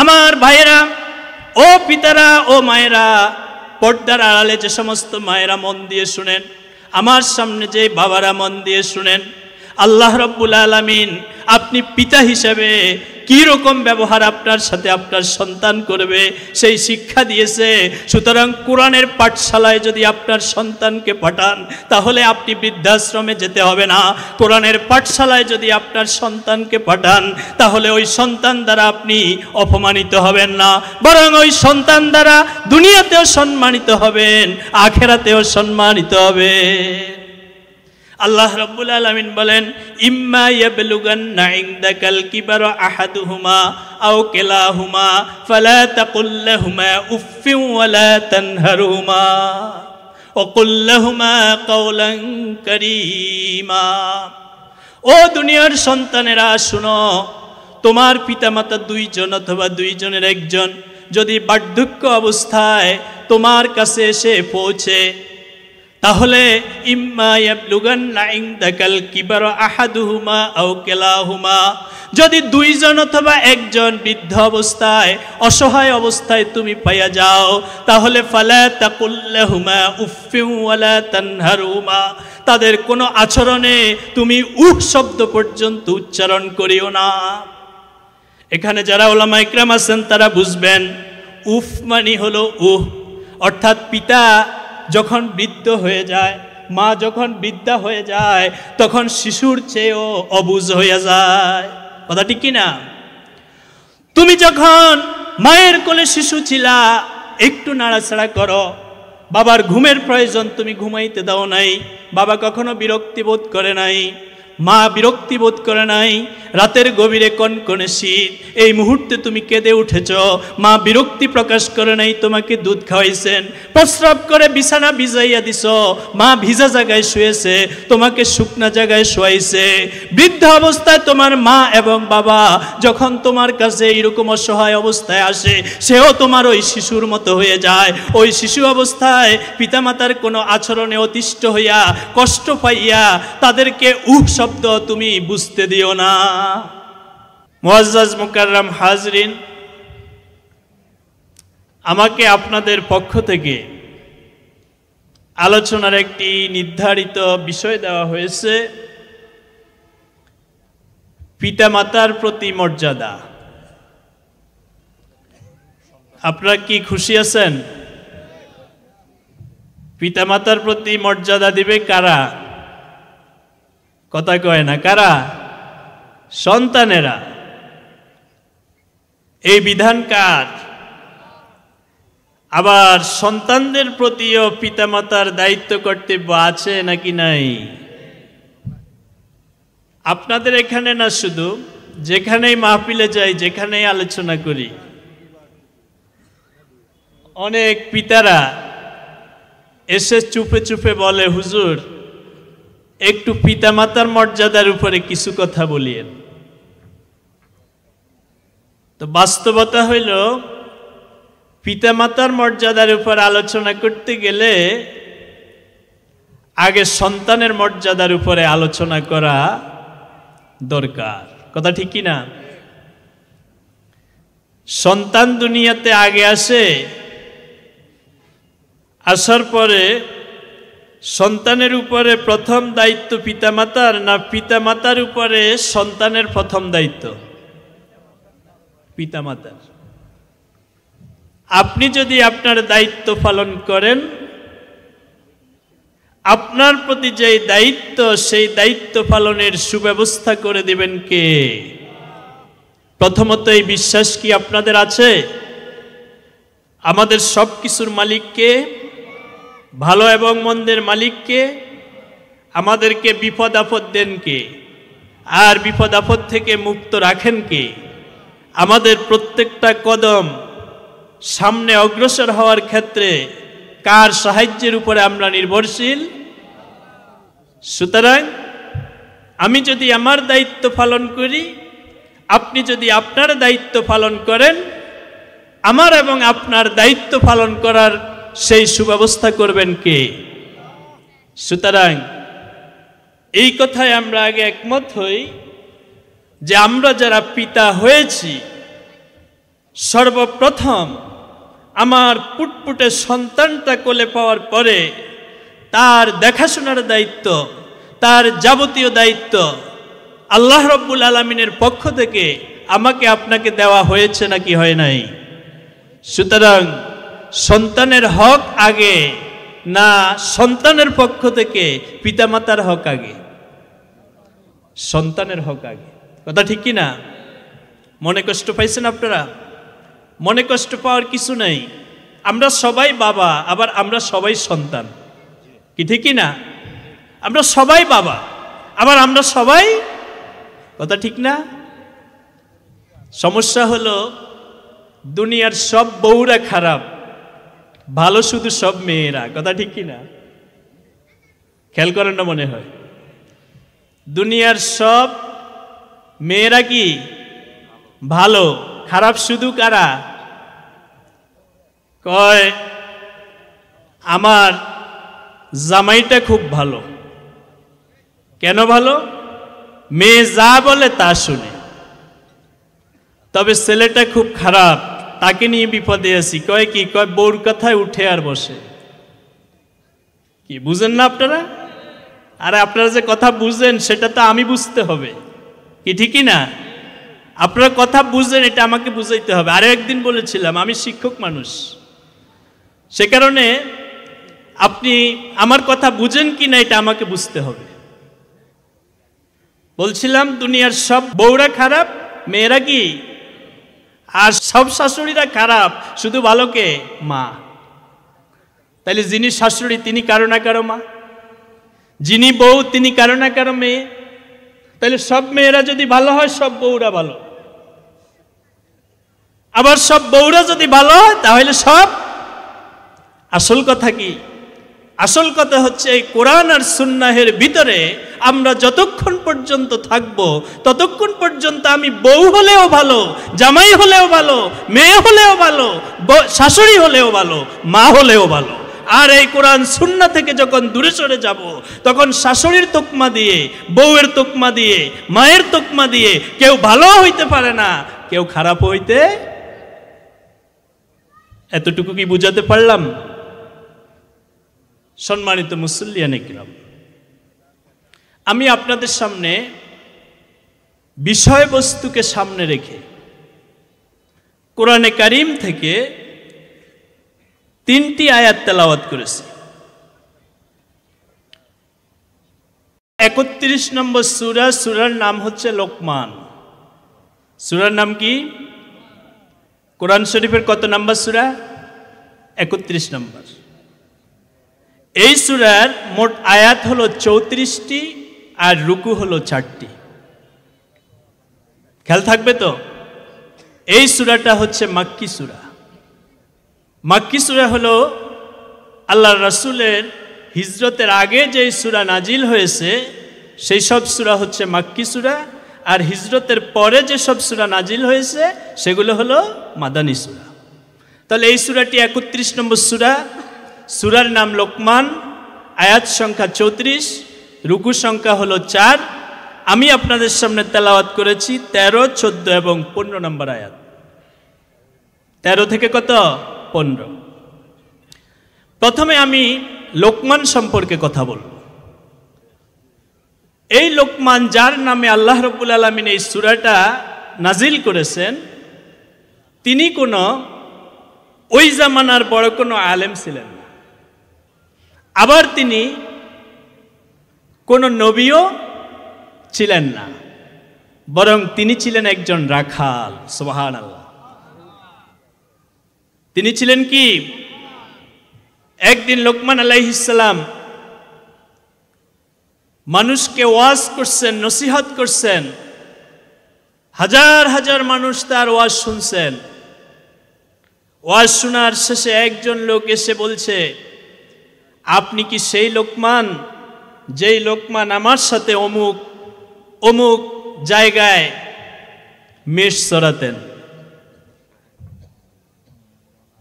আমার ভাইয়েরা, ও পিতারা, ও মায়েরা, পর্দার আড়ালে যে সমস্ত মায়েরা মন দিয়ে শুনেন, আমার সামনে যে বাবারা মন দিয়ে শুনেন, আল্লাহ রাব্বুল আলামিন আপনি পিতা হিসেবে কি রকম ব্যবহার আপনার সাথে আপনার সন্তান করবে সেই শিক্ষা দিয়েছে। সুতরাং কোরআনের পাঠশালায় যদি আপনার সন্তানকে পাঠান তাহলে আপনি বৃদ্ধাশ্রমে যেতে হবে না। কোরআনের পাঠশালায় যদি আপনার সন্তানকে পাঠান তাহলে ওই সন্তান দ্বারা আপনি অপমানিত হবেন না, বরং ওই সন্তান দ্বারা দুনিয়াতেও সম্মানিত হবেন, আখিরাতেও সম্মানিত হবেন। আল্লাহ রাব্বুল আলামিন বলেন, ইম্মা ইয়াবলুগান্না ইনদাকাল কিবারা আহাদুহুমা আও কিলাহুমা ফালা তাকুল লাহুমা উফফিন ওয়ালা তানহারহুমা ওয়া কুল লাহুমা কাওলান কারীমা। ও দুনিয়ার সন্তানেরা শুনো, তোমার পিতামাতা দুইজন অথবা দুইজনের একজন যদি বার্ধক্য অবস্থায় তোমার কাছে এসে পৌঁছে, তাহলে ইম্মা ইয়াবলুগান্না ইনদাকাল কিবারা আহাদুহুমা আও কিলাহুমা, যদি দুইজন অথবা একজন বৃদ্ধ অবস্থায় অসহায় অবস্থায় তুমি পাইয়া যাও, তাহলে ফালা তাকুল লাহুমা উফফিন ওয়ালা তানহারহুমা, তাদের কোনো আচরণে তুমি উহ শব্দ পর্যন্ত উচ্চারণ করিও না। এখানে যারা উলামা ইকরাম আছেন তারা বুঝবেন, উফ মানে হলো উহ, অর্থাৎ পিতা যখন বৃদ্ধ হয়ে যায়, মা যখন বৃদ্ধা হয়ে যায়, তখন শিশুর চেয়েও অবুঝ হয়ে যায়। কথা ঠিক কিনা? তুমি যখন মায়ের কোলে শিশু ছিলা, একটু নাড়াচাড়া করো, বাবার ঘুমের প্রয়োজন, তুমি ঘুমাইতে দাও নাই, বাবা কখনো বিরক্তি বোধ করে নাই, মা বিরক্তি বোধ করে নাই। রাতের গভীরে কনকনে শীত, এই মুহূর্তে তুমি কেঁদে উঠেছ, মা বিরক্তি প্রকাশ করে নাই, তোমাকে দুধ খাওয়াইছেন, প্রস্রাব করে বিছানা ভিজাইয়া দিছ, মা ভিজা জায়গায় শুয়েছে, তোমাকে শুকনা জায়গায় শোয়াইছে। বৃদ্ধ অবস্থায় তোমার মা এবং বাবা যখন তোমার কাছে এইরকম অসহায় অবস্থায় আসে, সেও তোমার ওই শিশুর মতো হয়ে যায়। ওই শিশু অবস্থায় পিতামাতার কোনো আচরণে অতিষ্ঠ হইয়া কষ্ট পাইয়া তাদেরকে উহ শব্দ তুমি বুঝতে দিও না। মুআজ্জাজ মুকাররম হাজরিন, আমাকে আপনাদের পক্ষ থেকে আলোচনার একটি নির্ধারিত বিষয় দেওয়া হয়েছে, পিতামাতার প্রতি মর্যাদা। আপনারা কি খুশি আছেন? পিতামাতার প্রতি মর্যাদা দিবে কারা? কথা কয় না, কারা? সন্তানেরা। এই বিধান কার? আবার সন্তানদের প্রতিও পিতামাতার দায়িত্ব কর্তব্য আছে নাকি নাই? আপনাদের এখানে না, শুধু যেখানেই মাহফিলে যাই, যেখানেই আলোচনা করি, অনেক পিতারা এসে চুপে চুপে বলে, হুজুর একটু পিতামাতার মর্যাদার উপরে কিছু কথা বলিয়েন। তো বাস্তবতা হইল, পিতামাতার মর্যাদার উপর আলোচনা করতে গেলে আগে সন্তানের মর্যাদার উপরে আলোচনা করা দরকার। কথা ঠিক কি না? সন্তান দুনিয়াতে আগে আসে, আসার পরে সন্তানের উপরে প্রথম দায়িত্ব পিতামাতার, না পিতামাতার উপরে সন্তানের প্রথম দায়িত্ব? পিতামাতার। আপনি যদি আপনার দায়িত্ব পালন করেন, আপনার প্রতি যে দায়িত্ব, সেই দায়িত্ব পালনের সুব্যবস্থা করে দিবেন কে? প্রথমত এই বিশ্বাস কি আপনাদের আছে? আমাদের সব কিছুর মালিক কে? ভালো এবং মন্দের মালিক কে? আমাদেরকে বিপদ আপদ দেন কে? আর বিপদ আপদ থেকে মুক্ত রাখেন কে? আমাদের প্রত্যেকটা কদম সামনে অগ্রসর হওয়ার ক্ষেত্রে কার সাহায্যের উপরে আমরা নির্ভরশীল? সুতরাং আমি যদি আমার দায়িত্ব পালন করি, আপনি যদি আপনার দায়িত্ব পালন করেন, আমার এবং আপনার দায়িত্ব পালন করার সেই সুব্যবস্থা করবেন কে? সুতরাং এই কথায় আমরা আগে একমত হই যে আমরা যারা পিতা হয়েছি, সর্বপ্রথম আমার পুটপুটে সন্তানটা কোলে পাওয়ার পরে তার দেখাশোনার দায়িত্ব, তার যাবতীয় দায়িত্ব আল্লাহ রব্বুল আলামিনের পক্ষ থেকে আমাকে আপনাকে দেওয়া হয়েছে নাকি হয় নাই? সুতরাং সন্তানের হক আগে না সন্তানের পক্ষ থেকে পিতামাতার হক আগে? সন্তানের হক আগে। কথা ঠিক কি না? মনে কষ্ট পাইছেন আপনারা? মনে কষ্ট পাওয়ার কিছু নেই। আমরা সবাই বাবা, আবার আমরা সবাই সন্তান, কি ঠিক কি না? আমরা সবাই বাবা, আবার আমরা সবাই, কথা ঠিক না? সমস্যা হলো দুনিয়ার সব বউরা খারাপ, ভালো শুধু সব মেয়েরা, কথা ঠিক কি না? খেয়াল করেন না মনে হয়? দুনিয়ার সব মেয়েরা কি ভালো, খারাপ শুধু কারা? কয় আমার জামাইটা খুব ভালো। কেন ভালো? মেয়ে যা বলে তা শুনে। তবে ছেলেটা খুব খারাপ, তাকে নিয়ে বিপদে আছি। কয় কি? কয় বউর কথায় উঠে আর বসে। কি বুঝেন না আপনারা? আরে আপনারা যে কথা বুঝেন সেটা তো আমি বুঝতে হবে, কি ঠিকই না? আপনারা কথা বুঝেন, এটা আমাকে বুঝাইতে হবে। আরো একদিন বলেছিলাম আমি শিক্ষক মানুষ, সে কারণে আপনি আমার কথা বুঝেন কি না এটা আমাকে বুঝতে হবে। বলছিলাম দুনিয়ার সব বউরা খারাপ, মেয়েরা কি, আর সব শাশুড়িরা খারাপ, শুধু ভালো কে? মা। তাহলে যিনি শাশুড়ি তিনি কারো না কারো মা, যিনি বউ তিনি কারো না কারো মেয়ে। তাহলে সব মেয়েরা যদি ভালো হয় সব বউরা ভালো, আবার সব বউরা যদি ভালো হয় তাহলে সব। আসল কথা কি? আসল কথা হচ্ছে এই কোরআন আর সুন্নাহের ভিতরে আমরা যতক্ষণ পর্যন্ত থাকব ততক্ষণ পর্যন্ত আমি বউ হলেও ভালো, জামাই হলেও ভালো, মেয়ে হলেও ভালো, শাশুড়ি হলেও ভালো, মা হলেও ভালো। আর এই কোরআন সুন্নাহ থেকে যখন দূরে সরে যাব তখন শাশুড়ির তকমা দিয়ে, বউয়ের তকমা দিয়ে, মায়ের তকমা দিয়ে কেউ ভালো হইতে পারে না, কেউ খারাপ হইতে। এতটুকু কি বুঝাতে পারলাম? সম্মানিত মুসল্লিয়ানে কিরাম, আমি আপনাদের সামনে বিষয়বস্তুকে সামনে রেখে কোরআনে কারীম থেকে 3টি আয়াত তেলাওয়াত করেছি। 31 নম্বর সূরা, সূরার নাম হচ্ছে লোকমান। সূরার নাম কি? কোরআন শরীফের কত নম্বর সূরা? 31 নম্বর। এই সূরার মোট আয়াত হলো 34টি আর রুকু হলো 4টি। খেয়াল থাকবে তো? এই সূরাটা হচ্ছে মাক্কি সূরা। মাক্কি সূরা হলো আল্লাহর রাসূলের হিজরতের আগে যে সূরা নাজিল হয়েছে সেই সব সূরা হচ্ছে মাক্কি সূরা, আর হিজরতের পরে যে সব সূরা নাজিল হয়েছে সেগুলো হলো মাদানী সূরা। তাহলে এই সূরাটি 31 নম্বর সূরা। সূরার নাম লোকমান, আয়াত সংখ্যা 34, রুকু সংখ্যা হলো 4। আমি আপনাদের সামনে তেলাওয়াত করেছি 13, 14 এবং 15 নম্বর আয়াত। 13 থেকে কত? 15। প্রথমে আমি লোকমান সম্পর্কে কথা বলব। এই লোকমান যার নামে আল্লাহ রাব্বুল আলামিন এই সূরাটা নাজিল করেছেন, তিনি কোনো ওই জামানার বড় কোনো আলেম ছিলেন না, আবার তিনি কোনো নবীও ছিলেন না, বরং তিনি ছিলেন একজন রাখাল। সুবহানাল্লাহ। তিনি ছিলেন কি? একদিন লোকমান আলাইহিস সালাম মানুষকে ওয়াজ করছেন, নসিহত করছেন, হাজার হাজার মানুষ তার ওয়াজ শুনছেন। ওয়াজ শোনার শেষে একজন লোক এসে বলছে, আপনি কি সেই লোকমান যেই লোকমান আমার সাথে অমুক অমুক জায়গায় মেষ চড়াতেন?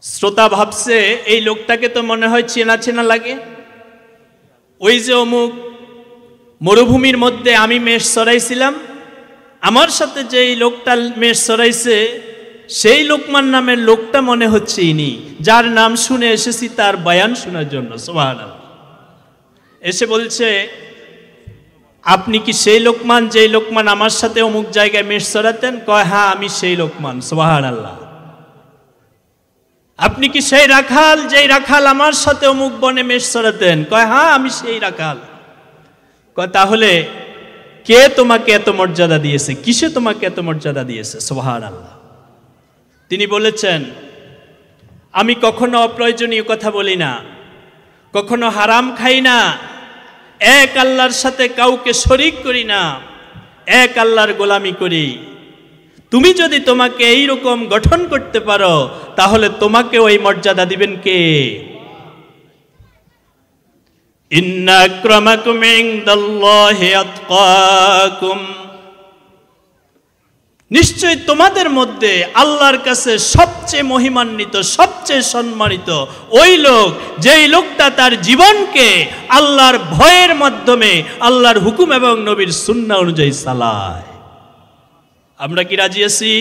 শ্রোতা ভাবছে এই লোকটাকে তো মনে হয় চেনা চেনা লাগে। ওই যে অমুক মরুভূমির মধ্যে আমি মেষ চড়াইছিলাম, আমার সাথে যে এই লোকটা মেষ চড়াইছে সেই লোকমান নামের লোকটা মনে হচ্ছে ইনি, যার নাম শুনে এসেছি তার বয়ান শোনার জন্য। সুবহানাল্লাহ। এসে বলছে, আপনি কি সেই লোকমান যেই লোকমান আমার সাথে অমুক জায়গায় মেষ চড়াতেন? কয়, হ্যাঁ আমি সেই লোকমান। সুবহানাল্লাহ। আপনি কি সেই রাখাল যেই রাখাল আমার সাথে অমুক বনে মেষ চড়াতেন? কয়, হ্যাঁ আমি সেই রাখাল। কয়, তাহলে কে তোমাকে এত মর্যাদা দিয়েছে? কিসে তোমাকে এত মর্যাদা দিয়েছে? সুবহানাল্লাহ। তিনি বলেছেন, আমি কখনো অপ্রয়োজনীয় কথা বলি না, কখনো হারাম খাই না, এক আল্লাহর সাথে কাউকে শরীক করি না, এক আল্লাহর গোলামি করি। তুমি যদি তোমাকে এই রকম গঠন করতে পারো তাহলে তোমাকে ওই মর্যাদা দিবেন কে? ইন্না আক্রামাকুম ইনদাল্লাহি আতকাকুম, নিশ্চয় তোমাদের মধ্যে আল্লাহর কাছে সবচেয়ে মহিমান্বিত, সবচেয়ে সম্মানিত ওই লোক যেই লোকটা তার জীবনকে আল্লাহর ভয়ের মাধ্যমে আল্লাহর হুকুম এবং নবীর সুন্নাহ অনুযায়ী চালায়। আমরা কি রাজি আছি?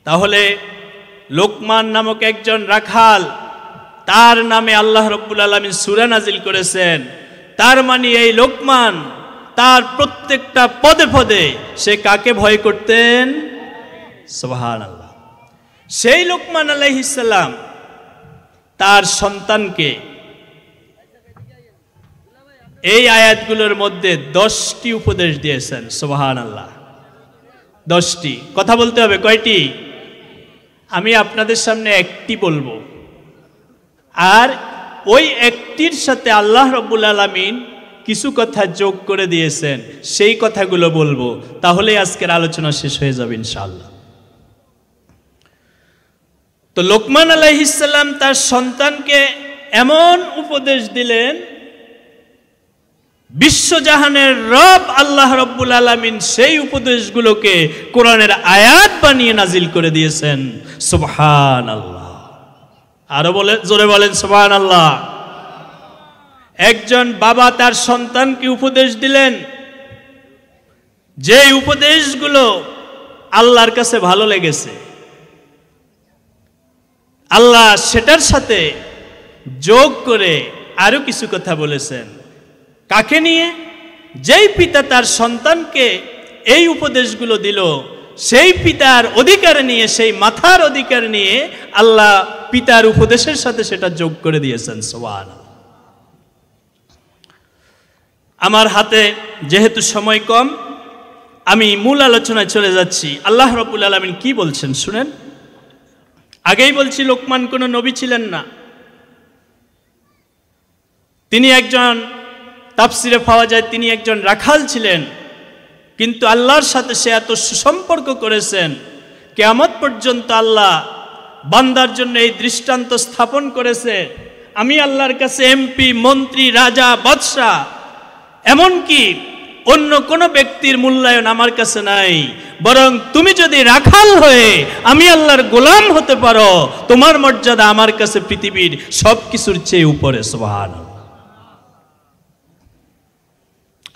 তাহলে লোকমান নামক একজন রাখাল, তার নামে আল্লাহ রাব্বুল আলামিন সূরা নাজিল করেছেন। তার মানে এই লোকমান তার প্রত্যেকটা পদে পদে সে কাকে ভয় করতেন? সুবহানাল্লাহ। সেই লোকমান আলাইহিস সালাম তার সন্তানকে এই আয়াতগুলোর মধ্যে 10টি উপদেশ দিয়েছেন। সুবহানাল্লাহ। 10টি। কথা বলতে হবে কয়টি? আমি আপনাদের সামনে একটি বলবো, আর ওই একটির সাথে আল্লাহ রাব্বুল আলামিন কিছু কথা যোগ করে দিয়েছেন, সেই কথাগুলো বলবো, তাহলে আজকের আলোচনা শেষ হয়ে যাবে ইনশাআল্লাহ। তো লোকমান আলাইহিস সালাম তার সন্তানকে এমন উপদেশ দিলেন, বিশ্বজাহানের রব আল্লাহ রাব্বুল আলামিন সেই উপদেশগুলোকে কোরআনের আয়াত বানিয়ে নাজিল করে দিয়েছেন। সুবহানাল্লাহ। আরো বলে, জোরে বলেন সুবহানাল্লাহ। একজন বাবা তার সন্তানকে উপদেশ দিলেন, যে উপদেশগুলো আল্লাহর কাছে ভালো লেগেছে, আল্লাহ সেটার সাথে যোগ করে আরো কিছু কথা বলেছেন। কাকে নিয়ে? যেই পিতা তার সন্তানকে এই উপদেশগুলো দিল, সেই পিতার অধিকার নিয়ে, সেই মাথার অধিকার নিয়ে আল্লাহ পিতার উপদেশের সাথে সেটা যোগ করে দিয়েছেন। সুবহানাল্লাহ। আমার হাতে যেহেতু সময় কম, আমি মূল আলোচনায় চলে যাচ্ছি। আল্লাহ রাব্বুল আলামিন কি বলছেন শুনেন। আগেই বলছি, লোকমান কোনো নবী ছিলেন না। তিনি একজন, তাফসিরে পাওয়া যায় তিনি একজন রাখাল ছিলেন, কিন্তু আল্লাহর সাথে সে এত সুসম্পর্ক করেছেন, কিয়ামত পর্যন্ত আল্লাহ বান্দার জন্য এই দৃষ্টান্ত স্থাপন করেছে, আমি আল্লাহর কাছে এমপি, মন্ত্রী, রাজা, বাদশাহ, এমনকি অন্য কোনো ব্যক্তির মূল্যায়ন আমার কাছে নাই, বরং তুমি যদি রাখাল হয়ে আমি আল্লাহর গোলাম হতে পারো, তোমার মর্যাদা আমার কাছে পৃথিবীর সব কিছুর চেয়ে উপরে। সুবহানাল্লাহ।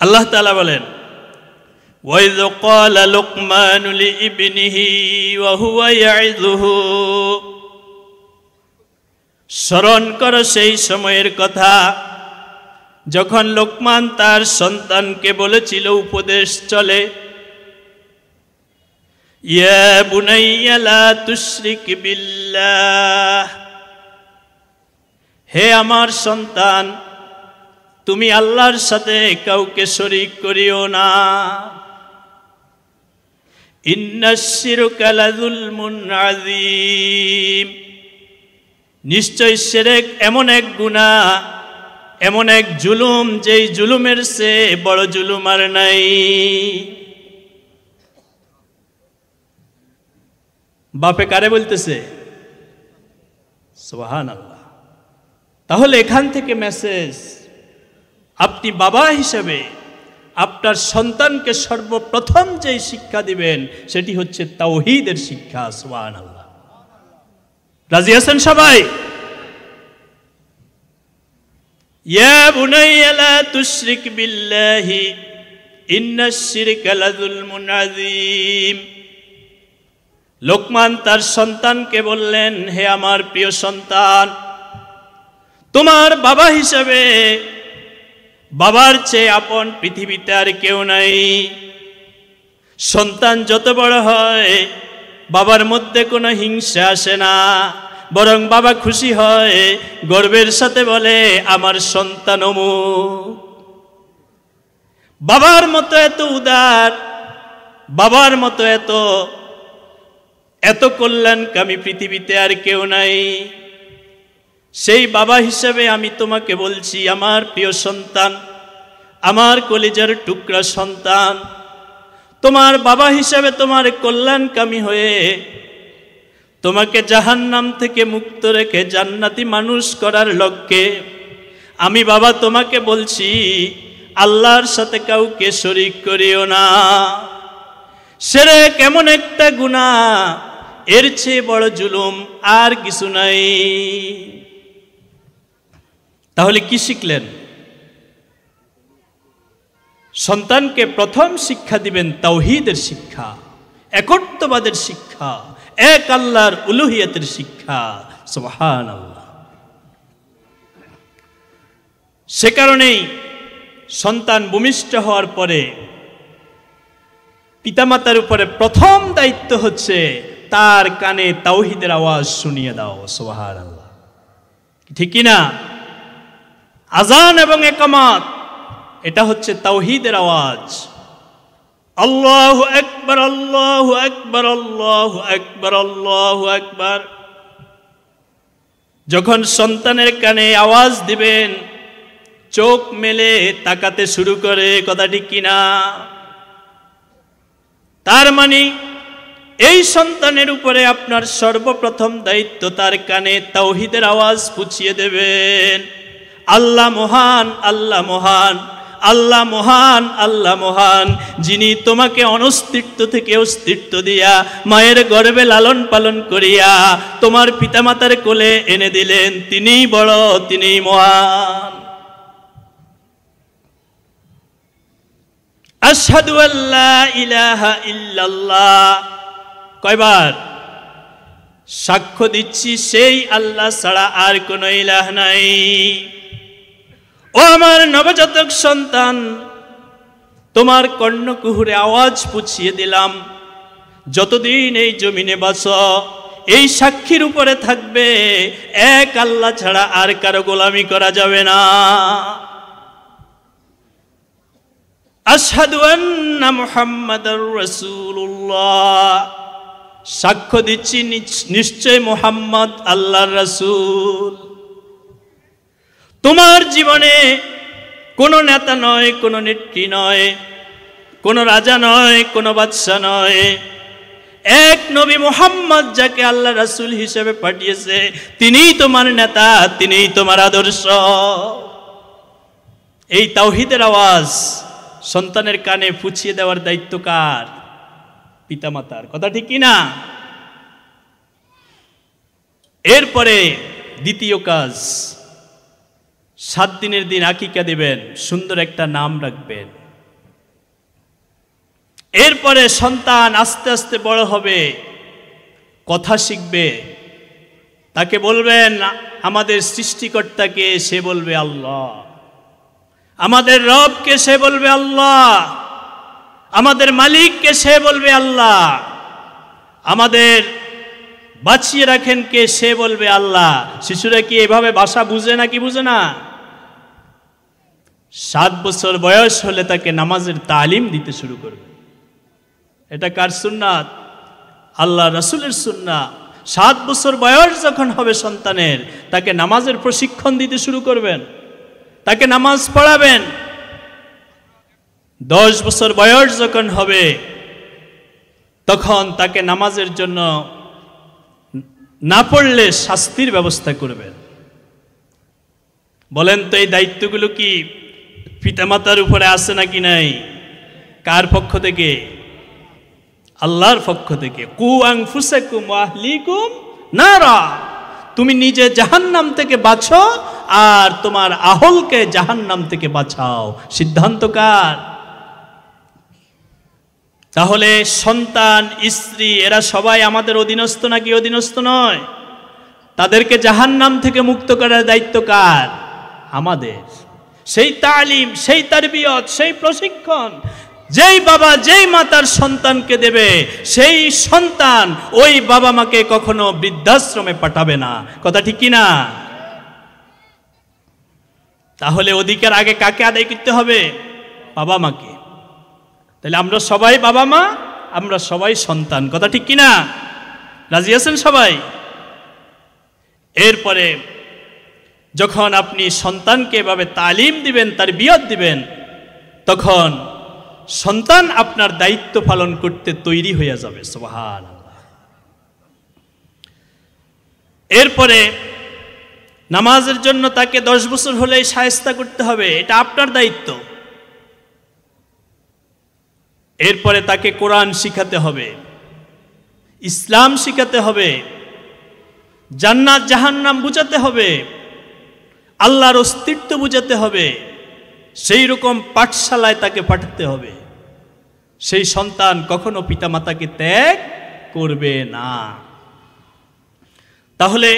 আল্লাহ তাআলা বলেন, ওয়াইয ক্বালা লুকমানু লিইবনিহি ওয়া হুয়া ইয়াইযুহু, স্মরণ করো সেই সময়ের কথা যখন লোকমান তার সন্তানকে বলেছিল উপদেশ চলে, ইয়া বুনাইয়া লা তুশরিক বিল্লাহ, হে আমার সন্তান তুমি আল্লাহর সাথে কাউকে শরীক করিও না, ইন্নাশ শিরকা লাযুলমুন আযীম, নিশ্চয় শিরক এমন এক গুনাহ, এমন এক জুলুম, যেই জুলুমের চেয়ে বড় জুলুম আর নাই। বাপে কারে বলতেছে? সুবহানাল্লাহ। তাহলে এখান থেকে মেসেজ, আপনি বাবা হিসেবে আপনার সন্তানকে সর্বপ্রথম যেই শিক্ষা দিবেন সেটি হচ্ছে তাওহীদের শিক্ষা। সুবহানাল্লাহ। রাজি আছেন সবাই? ইয়া বুনাইয়া লা তুশরিক বিল্লাহি ইন্নাশ শিরকা লাযুলমুন আযীম, লোকমান তার সন্তানকে বললেন, হে আমার প্রিয় সন্তান, তোমার বাবা হিসেবে বাবার চেয়ে আপন পৃথিবীতে আর কেউ নাই। সন্তান যত বড় হয় বাবার মধ্যে কোনো হিংসা আসে না, বরং বাবা খুশি হয়, গর্বের সাথে বলে আমার সন্তান অমুক। বাবার মতো এত উদার, বাবার মতো এত কল্যাণকামী পৃথিবীতে আর কেউ নাই। সেই বাবা হিসেবে আমি তোমাকে বলছি, আমার প্রিয় সন্তান, আমার কলিজার টুকরা সন্তান, তোমার বাবা হিসেবে তোমার কল্যাণকামী হয়ে তোমাকে জাহান্নাম থেকে মুক্ত রেখে জান্নাতি মানুষ করার লক্ষ্যে আমি বাবা তোমাকে বলছি, আল্লাহর সাথে কাউকে শরীক করিও না। শিরক এমন একটা গুনাহ, এর চেয়ে বড় জুলুম আর কিছু নাই। তাহলে কি শিখলেন? সন্তানকে প্রথম শিক্ষা দিবেন তাওহীদের শিক্ষা, একত্ববাদের শিক্ষা, এক আল্লাহর উলুহিয়তের শিক্ষা। সুবহানাল্লাহ। সে কারণেই সন্তান ভূমিষ্ঠ হওয়ার পরে পিতামাতার উপরে প্রথম দায়িত্ব হচ্ছে তার কানে তাওহীদের আওয়াজ শুনিয়ে দাও। সুবহানাল্লাহ, ঠিক কি না? আযান এবং ইকামত, এটা হচ্ছে তাওহীদের আওয়াজ। আল্লাহু আকবার, আল্লাহু আকবার, আল্লাহু আকবার, আল্লাহু আকবার। যখন সন্তানের কানে আওয়াজ দিবেন, চোখ মেলে তাকাতে শুরু করে, কথা ঠিক কিনা? তার মানে এই সন্তানের উপরে আপনার সর্বপ্রথম দায়িত্ব তার কানে তাওহীদের আওয়াজ পৌঁছিয়ে দেবেন। আল্লাহ মহান, আল্লাহ মহান, আল্লাহ মহান, আল্লাহ মহান, যিনি তোমাকে অনস্তিত্ব থেকে অস্তিত্ব দিয়া মায়ের গর্ভে লালন পালন করিয়া তোমার পিতামাতার কোলে এনে দিলেন, তিনিই বড়, তিনিই মহান। আশহাদু আল্লা ইলাহা ইল্লাল্লাহ, কয়বার? সাক্ষ্য দিচ্ছি সেই আল্লাহ ছাড়া আর কোনো ইলাহ নাই। ও আমার নবজাতক সন্তান, তোমার কর্ণকুহুরে আওয়াজ পুছিয়ে দিলাম, যতদিন এই জমিনে বাঁচো এই সাক্ষীর উপরে থাকবে এক আল্লাহ ছাড়া আর কারো গোলামি করা যাবে না। আশহাদু আন্না মুহাম্মাদার রাসূলুল্লাহ, সাক্ষ্য দিচ্ছি নিশ্চয় মুহাম্মদ আল্লাহর রাসূল। তোমার জীবনে কোনো নেতা নয়, কোনো নেত্রী নয়, কোনো রাজা নয়, কোনো বাদশা নয়, এক নবী মুহাম্মদ যাকে আল্লাহ রাসূল হিসেবে পাঠিয়েছে, তিনিই তোমার নেতা, তিনিই তোমার আদর্শ। এই তাওহীদের আওয়াজ সন্তানের কানে পুছিয়ে দেওয়ার দায়িত্ব কার? পিতামাতার, কথা ঠিক কিনা? এরপরে দ্বিতীয় কাজ, 7 দিনের দিন আকিকা দিবেন, সুন্দর একটা নাম রাখবেন। এরপরে সন্তান আস্তে আস্তে বড় হবে, কথা শিখবে, তাকে বলবেন আমাদের সৃষ্টিকর্তাকে, সে বলবে আল্লাহ। আমাদের রবকে, সে বলবে আল্লাহ। আমাদের মালিককে, সে বলবে আল্লাহ। আমাদের বাঁচিয়ে রাখেন কে, সে বলবে আল্লাহ। শিশুরা কি এভাবে ভাষা বুঝে না? কি বুঝে না? 7 বছর বয়স হলে তাকে নামাজের তালিম দিতে শুরু করবে। এটা কার সুন্নাত? আল্লাহ রাসূলের সুন্নাত। 7 বছর বয়স যখন হবে সন্তানের, তাকে নামাজের প্রশিক্ষণ দিতে শুরু করবেন, তাকে নামাজ পড়াবেন। 10 বছর বয়স যখন হবে তখন তাকে নামাজের জন্য না পড়লে শাস্তির ব্যবস্থা করবেন। বলেন তো এই দায়িত্বগুলো কি পিতামাতার উপরে আছে নাকি নাই? কার পক্ষ থেকে? আল্লাহর পক্ষ থেকে। কু আনফুসাকুম ওয়া আহলিকুম নারা, তুমি নিজে জাহান্নাম থেকে বাঁচো আর তোমার আহলকে জাহান্নাম থেকে বাঁচাও। সিদ্ধান্ত কার? তাহলে সন্তান, স্ত্রী এরা সবাই আমাদের অধীনস্থ নাকি অধীনস্থ নয়? তাদেরকে জাহান্নাম থেকে মুক্ত করার দায়িত্ব কার? আমাদের। সেই তালিম, সেই তারবিয়ত, সেই প্রশিক্ষণ যেই বাবা যেই মা তার সন্তানকে দেবে, সেই সন্তান ওই বাবা মাকে কখনো বৃদ্ধাশ্রমে পাঠাবে না। কথা ঠিক কিনা? তাহলে অধিকার আগে কাকে আদায় করতে হবে? বাবা মাকে। তাহলে আমরা সবাই বাবা মা, আমরা সবাই সন্তান। কথা ঠিক কিনা? রাজি আছেন সবাই? এরপরে যখন আপনি সন্তানকে এভাবে তালিম দিবেন, তারবিয়ত দিবেন, তখন সন্তান আপনার দায়িত্ব পালন করতে তৈরি হয়ে যাবে। সুবহানাল্লাহ। এরপরে নামাজের জন্য তাকে 10 বছর হলেই শায়েস্তা করতে হবে, এটা আপনার দায়িত্ব। এরপরে তাকে কোরআন শিখাতে হবে, ইসলাম শিখাতে হবে, জান্নাত জাহান্নাম বুঝাতে হবে, আল্লাহর অস্তিত্ব বুঝাতে হবে। সেই রকম পাঠশালায় তাকে পাঠাতে হবে। সেই সন্তান কখনো পিতামাতাকে ত্যাগ করবে না। তাহলে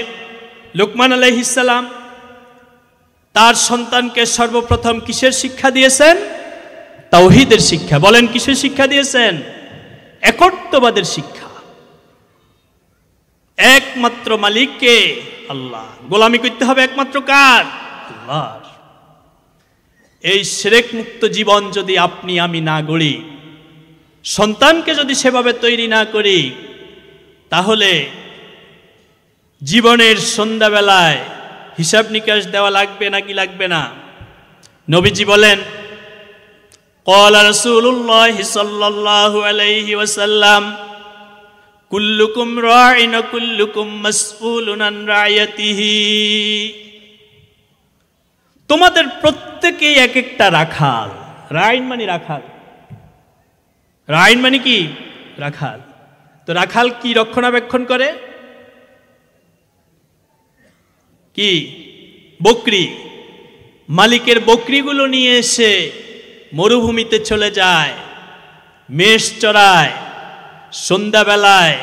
লুকমান আলাইহিস সালাম তার সন্তানকে সর্বপ্রথম কিসের শিক্ষা দিয়েছেন? তাওহীদের শিক্ষা। বলেন, কিসের শিক্ষা দিয়েছেন? একত্ববাদের শিক্ষা। একমাত্র মালিককে, আল্লাহ। গোলামি করতে হবে একমাত্র কার? আল্লাহর। এই শিরক মুক্ত জীবন যদি আপনি আমি না গড়ি, সন্তানকে যদি সেভাবে তৈরি না করি, তাহলে জীবনের সন্ধ্যাবেলায় হিসাব নিকাশ দেওয়া লাগবে নাকি লাগবে না? নবীজি বলেন, ক্বালা রাসূলুল্লাহ সাল্লাল্লাহু আলাইহি ওয়াসাল্লাম, কুল্লুকুম রাঈন ওয়া কুল্লুকুম মাসউলুন আন রাইয়াতিহি। তোমাদের প্রত্যেকেই এক একটা রাখাল। রাইন মানে রাখাল। রাইন মানে কি? রাখাল। তো রাখাল কি রক্ষণাবেক্ষণ করে? কি? বকরি। মালিকের বকরিগুলো নিয়ে এসে মরুভূমিতে চলে যায়, মেষ চড়ায়, সন্ধ্যাবেলায়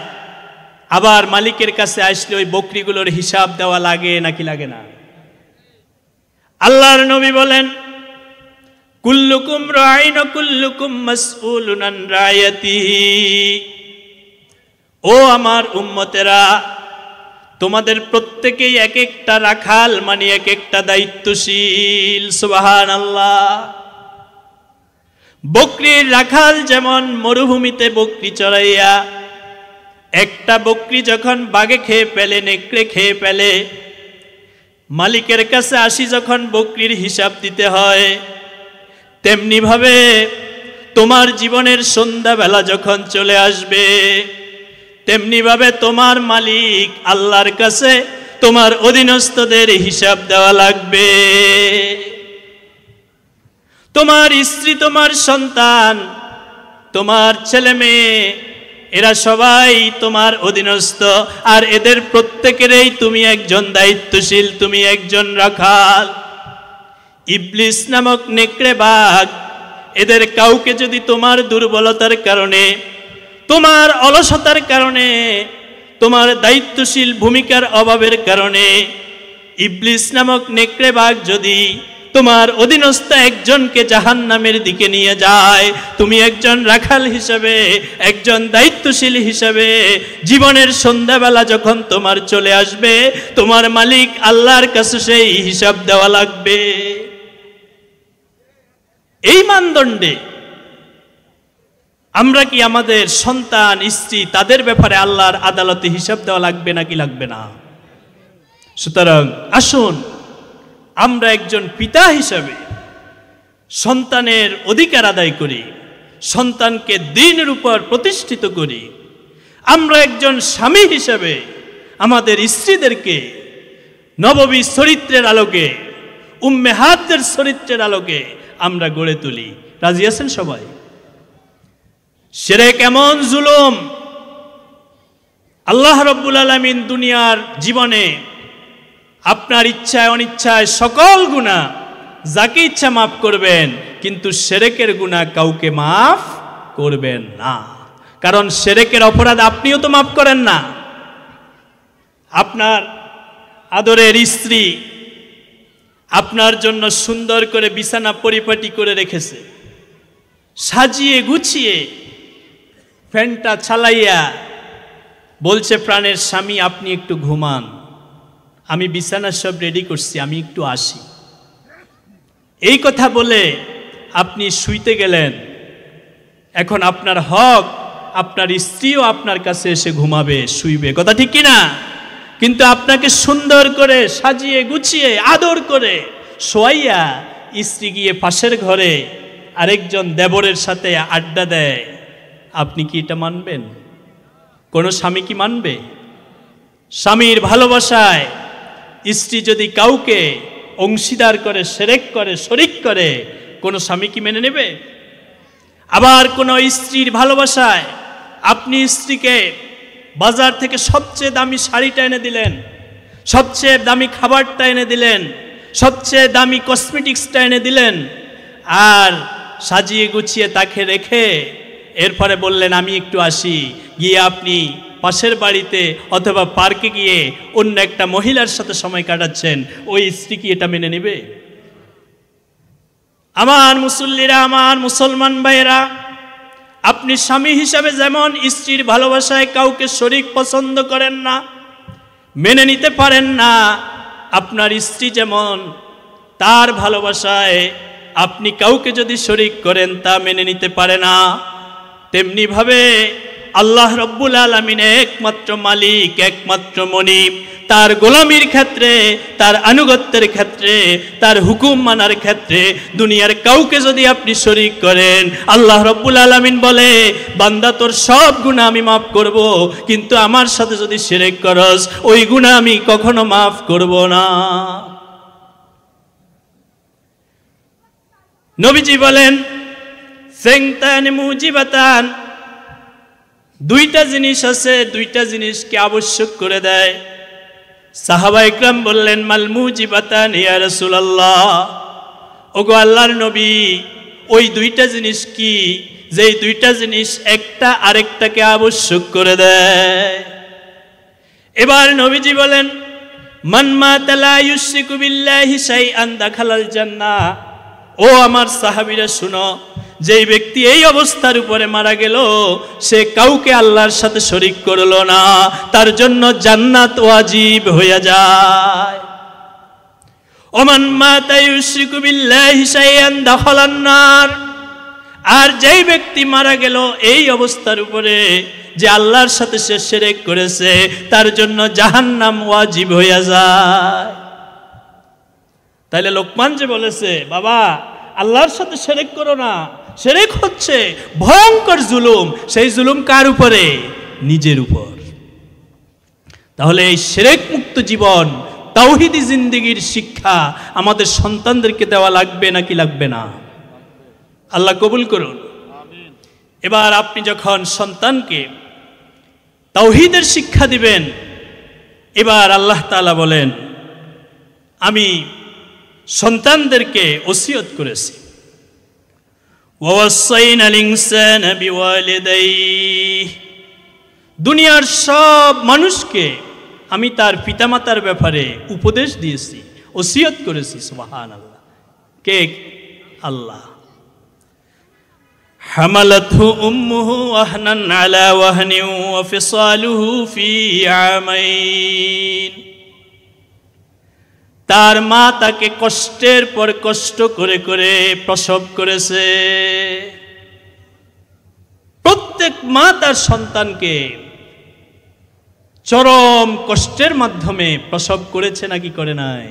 আবার মালিকের কাছে আসলে ওই বকরিগুলোর হিসাব দেওয়া লাগে নাকি লাগে না? আল্লাহর নবী বলেন, কুল্লুকুম রাঈন ওয়া কুল্লুকুম মাসউলুন আন রাইয়াতিহি। ও আমার উম্মতেরা, তোমাদের প্রত্যেকেই এক একটা রাখাল, মানে এক একটা দায়িত্বশীল। সুবহানাল্লাহ। বকরির রাখাল যেমন মরুভূমিতে বকরি চড়াইয়া, একটা বকরি যখন বাঘে খেয়ে ফেলে, নেকড়ে খেয়ে ফেলে, মালিকের কাছে আসি যখন বকরির হিসাব দিতে হয়, তেমনি ভাবে তোমার জীবনের সন্ধ্যাবেলা যখন চলে আসবে, তেমনি ভাবে তোমার মালিক আল্লাহর কাছে তোমার অধীনস্থদের হিসাব দেওয়া লাগবে। তোমার স্ত্রী, তোমার সন্তান, তোমার ছেলে মেয়ে, এরা সবাই তোমার অধীনস্থ, আর এদের প্রত্যেকেরই তুমি একজন দায়িত্বশীল, তুমি একজন রাখাল। ইবলিস নামক নেকড়ে বাঘ, এদের কাউকে যদি তোমার দুর্বলতার কারণে, তোমার অলসতার কারণে, তোমার দায়িত্বশীল ভূমিকার অভাবের কারণে ইবলিস নামক নেকড়ে বাঘ যদি তোমার অধীনস্থ একজনকে জাহান্নামের দিকে নিয়ে যায়, তুমি একজন রাখাল হিসেবে, একজন দায়িত্বশীল হিসেবে জীবনের সন্ধ্যাবেলা যখন তোমার চলে আসবে, তোমার মালিক আল্লাহর কাছে সেই হিসাব দেওয়া লাগবে। এই মানদণ্ডে আমরা কি আমাদের সন্তান, স্ত্রী, তাদের ব্যাপারে আল্লাহর আদালতে হিসাব দেওয়া লাগবে নাকি লাগবে না? সুতরাং আসুন আমরা একজন পিতা হিসাবে সন্তানের অধিকার আদায় করি, সন্তানকে দ্বীনের উপর প্রতিষ্ঠিত করি। আমরা একজন স্বামী হিসাবে আমাদের স্ত্রীদেরকে নববী চরিত্রের আলোকে, উম্মেহাতদের চরিত্রের আলোকে আমরা গড়ে তুলি। রাজি আছেন সবাই? শিরক এমন জুলুম, আল্লাহ রাব্বুল আলামিন দুনিয়ার জীবনে আপনার ইচ্ছায় অনিচ্ছায় সকল গুনাহ যাকে ইচ্ছা মাফ করবেন, কিন্তু শিরকের গুনাহ কাউকে মাফ করবেন না, কারণ শিরকের অপরাধ আপনিও তো মাফ করেন না। আপনার আদরের স্ত্রী আপনার জন্য সুন্দর করে বিছানা পরিপাটি করে রেখেছে, সাজিয়ে গুছিয়ে ফ্যানটা চালাইয়া বলছে, প্রাণের স্বামী আপনি একটু ঘুমান, আমি বিছানা সব রেডি করছি, আমি একটু আসি। এই কথা বলে আপনি শুইতে গেলেন। এখন আপনার হক আপনার স্ত্রীও আপনার কাছে এসে ঘুমাবে, শুইবে, কথা ঠিক কিনা? কিন্তু আপনাকে সুন্দর করে সাজিয়ে গুছিয়ে আদর করে শোয়াইয়া স্ত্রী গিয়ে পাশের ঘরে আরেকজন দেবরের সাথে আড্ডা দেয়, আপনি কি এটা মানবেন? কোনো স্বামী কি মানবে? স্বামীর ভালোবাসায় স্ত্রী যদি কাউকে অংশীদার করে, শিরক করে, শরিক করে, কোনো স্বামী কি মেনে নেবে? আবার কোনো স্ত্রীর ভালোবাসায় আপনি স্ত্রীকে বাজার থেকে সবচেয়ে দামি শাড়িটা এনে দিলেন, সবচেয়ে দামি খাবারটা এনে দিলেন, সবচেয়ে দামি কসমেটিক্সটা এনে দিলেন, আর সাজিয়ে গুছিয়ে তাকে রেখে এরপরে বললেন আমি একটু আসি, গিয়ে আপনি পাশের বাড়িতে অথবা পার্কে গিয়ে অন্য একটা মহিলার সাথে সময় কাটাচ্ছেন, ওই স্ত্রী কি এটা মেনে নেবে? আমার মুসল্লিরা, আমার মুসলমান ভাইয়েরা, আপনি স্বামী হিসাবে যেমন স্ত্রীর ভালোবাসায় কাউকে শরিক পছন্দ করেন না, মেনে নিতে পারেন না, আপনার স্ত্রী যেমন তার ভালোবাসায় আপনি কাউকে যদি শরিক করেন তা মেনে নিতে পারে না, তেমনি ভাবে আল্লাহ রব্বুল আলামিন একমাত্র মালিক, একমাত্র মনিব, তার গোলামির ক্ষেত্রে, তার আনুগত্যের ক্ষেত্রে, তার হুকুম মানার ক্ষেত্রে দুনিয়ার কাউকে যদি আপনি শরিক করেন, আল্লাহ রব্বুল আলামিন বলে, বান্দা তোর সব গুনাহ আমি মাফ করব, কিন্তু আমার সাথে যদি শিরক করস ওই গুনাহ আমি কখনো মাফ করব না। নবীজি বলেন, সেংতান মুজিবাতান, দুইটা জিনিস আছে, দুইটা জিনিসকে আবশ্যক করে দেয়। সাহাবা ইকরাম বললেন, মাল মুজিবাতান ইয়া রাসূলুল্লাহ, ওগো আল্লাহর নবী, ওই দুইটা জিনিস কি যেই দুইটা জিনিস একটা আরেকটাকে আবশ্যক করে দেয়? এবার নবীজি বলেন, মান মাতা লা ইউশরিকু বিল্লাহি শাইআন দাখালাল জান্নাহ। ও আমার সাহাবীরা শুনো, যেই ব্যক্তি এই অবস্থার উপরে মারা গেল, সে কাউকে আল্লাহর সাথে শরিক করলো না, তার জন্য জান্নাত ওয়াজিব হয়ে যায়। ওমান মাতা ইউশরিকু বিল্লাহি শাইআন দাখালান নার। আর যেই ব্যক্তি মারা গেল এই অবস্থার উপরে যে আল্লাহর সাথে সে শিরক করেছে, তার জন্য জাহান্নাম ওয়াজিব হয়ে যায়। তাইলে লোকমান যে বলেছে, বাবা আল্লাহর সাথে শিরক করো না, শিরক হচ্ছে ভয়ঙ্কর জুলুম, সেই জুলুম কার উপরে? নিজের উপর। তাহলে এই শিরক মুক্ত জীবন, তাওহীদি জিন্দেগীর শিক্ষা আমাদের সন্তানদেরকে দেওয়া লাগবে নাকি লাগবে না? আল্লাহ কবুল করুন। এবার আপনি যখন সন্তানকে তাওহীদের শিক্ষা দিবেন, এবার আল্লাহ তাআলা বলেন, আমি সন্তানদেরকে ওসিয়ত করেছি, ওয়াসাইনাল ইনসানা বিওয়ালিদাইহি, দুনিয়ার সব মানুষকে আমি তার পিতামাতার ব্যাপারে উপদেশ দিয়েছি, ওসিয়ত করেছি। সুবহানাল্লাহ। কে? আল্লাহ। হামালাতহু উম্মুহু ওয়াহনান আলা ওয়াহনিন ওয়া ফিসালুহু ফি আমাইন। তার মা তাকে কষ্টের পর কষ্ট করে করে প্রসব করেছে। প্রত্যেক মা তার সন্তানকে চরম কষ্টের মাধ্যমে প্রসব করেছে নাকি করে নাই?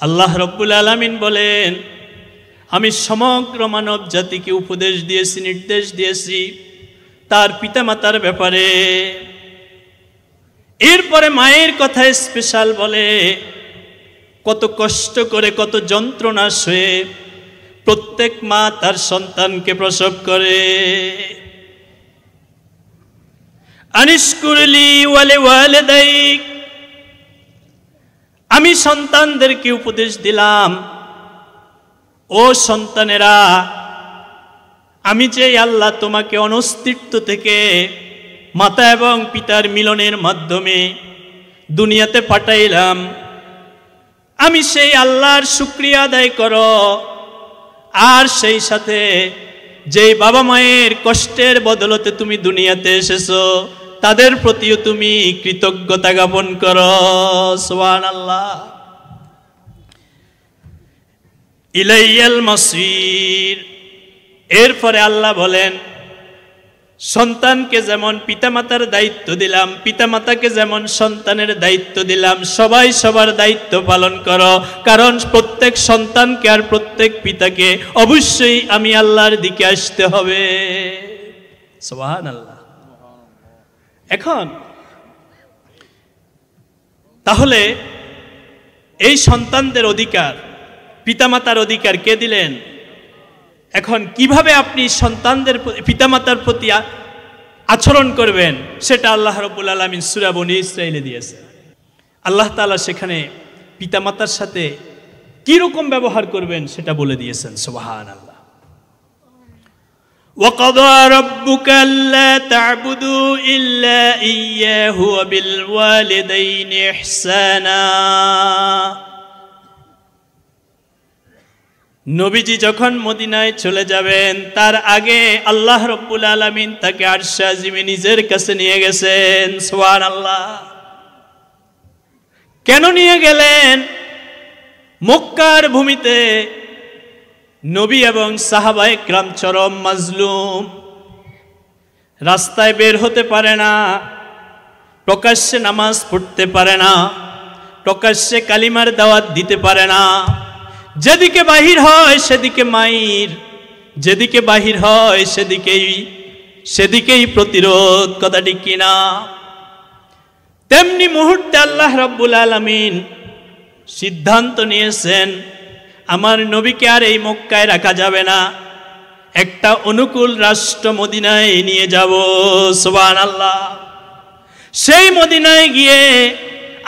আল্লাহ রব্বুল আলামিন বলেন, আমি সমগ্র মানব জাতিকে উপদেশ দিয়েছি, নির্দেশ দিয়েছি তার পিতামাতার ব্যাপারে। এরপরে মায়ের কথা স্পেশাল বলে, কত কষ্ট করে, কত যন্ত্রণা সয়ে প্রত্যেক মা তার সন্তানকে প্রসব করে। আনিশকুরলি ওয়ালি ওয়ালিদাইক, আমি সন্তানদেরকে উপদেশ দিলাম, ও সন্তানেরা আমি যে আল্লাহ তোমাকে অনস্তিত্ব থেকে মাতা এবং পিতার মিলনের মাধ্যমে দুনিয়াতে পাঠাইলাম, আমি সেই আল্লাহর শুকরিয়া আদায় করো। আর সেই সাথে যেই বাবা মায়ের কষ্টের বদলতে তুমি দুনিয়াতে এসেছো, তাদের প্রতিও তুমি কৃতজ্ঞতা জ্ঞাপন করো। সুবহানাল্লাহ। ইলাইয়াল মাসির। এরপরে আল্লাহ বলেন, সন্তানকে যেমন পিতামাতার দায়িত্ব দিলাম, পিতামাতাকে যেমন সন্তানের দায়িত্ব দিলাম, সবাই সবার দায়িত্ব পালন করো। কারণ প্রত্যেক সন্তানকে আর প্রত্যেক পিতাকে অবশ্যই আমি আল্লাহর দিকে আসতে হবে। সুবহানাল্লাহ। এখন তাহলে এই সন্তানদের অধিকার, পিতামাতার অধিকার কে দিলেন? এখন কিভাবে আপনি সন্তানদের পিতামাতার প্রতি আচরণ করবেন সেটা আল্লাহ রাব্বুল আলামিন সূরা বনী ইসরাঈলে দিয়েছে। আল্লাহ তাআলা সেখানে পিতামাতার সাথে কি রকম ব্যবহার করবেন সেটা বলে দিয়েছেন। সুবহানাল্লাহ। وَقَضَى رَبُّكَ أَلَّا تَعْبُدُوا إِلَّا إِيَّاهُ وَبِالْوَالِدَيْنِ إِحْسَانًا। নবীজি যখন মদিনায় চলে যাবেন, তার আগে আল্লাহ রাব্বুল আলামিন তাকে আরশে আজিমে নিজের কাছে নিয়ে গেছেন। সুবহানাল্লাহ। কেন নিয়ে গেলেন? মক্কার ভূমিতে নবী এবং সাহাবায়ে কেরাম চরম মাজলুম, রাস্তায় বের হতে পারে না, প্রকাশ্যে নামাজ পড়তে পারে না, প্রকাশ্যে কালিমার দাওয়াত দিতে পারে না। যেদিকে বাহির হয় সেদিকে মাইর, যেদিকে বাহির হয় সেদিকেই প্রতিরোধ। কথা ঠিক কিনা? তেমনি মুহূর্তে আল্লাহ রাব্বুল আলামিন সিদ্ধান্ত নিয়েছেন, আমার নবীকে আর এই মক্কায় রাখা যাবে না, একটা অনুকূল রাষ্ট্র মদিনায় নিয়ে যাব। সুবহানাল্লাহ। সেই মদিনায় গিয়ে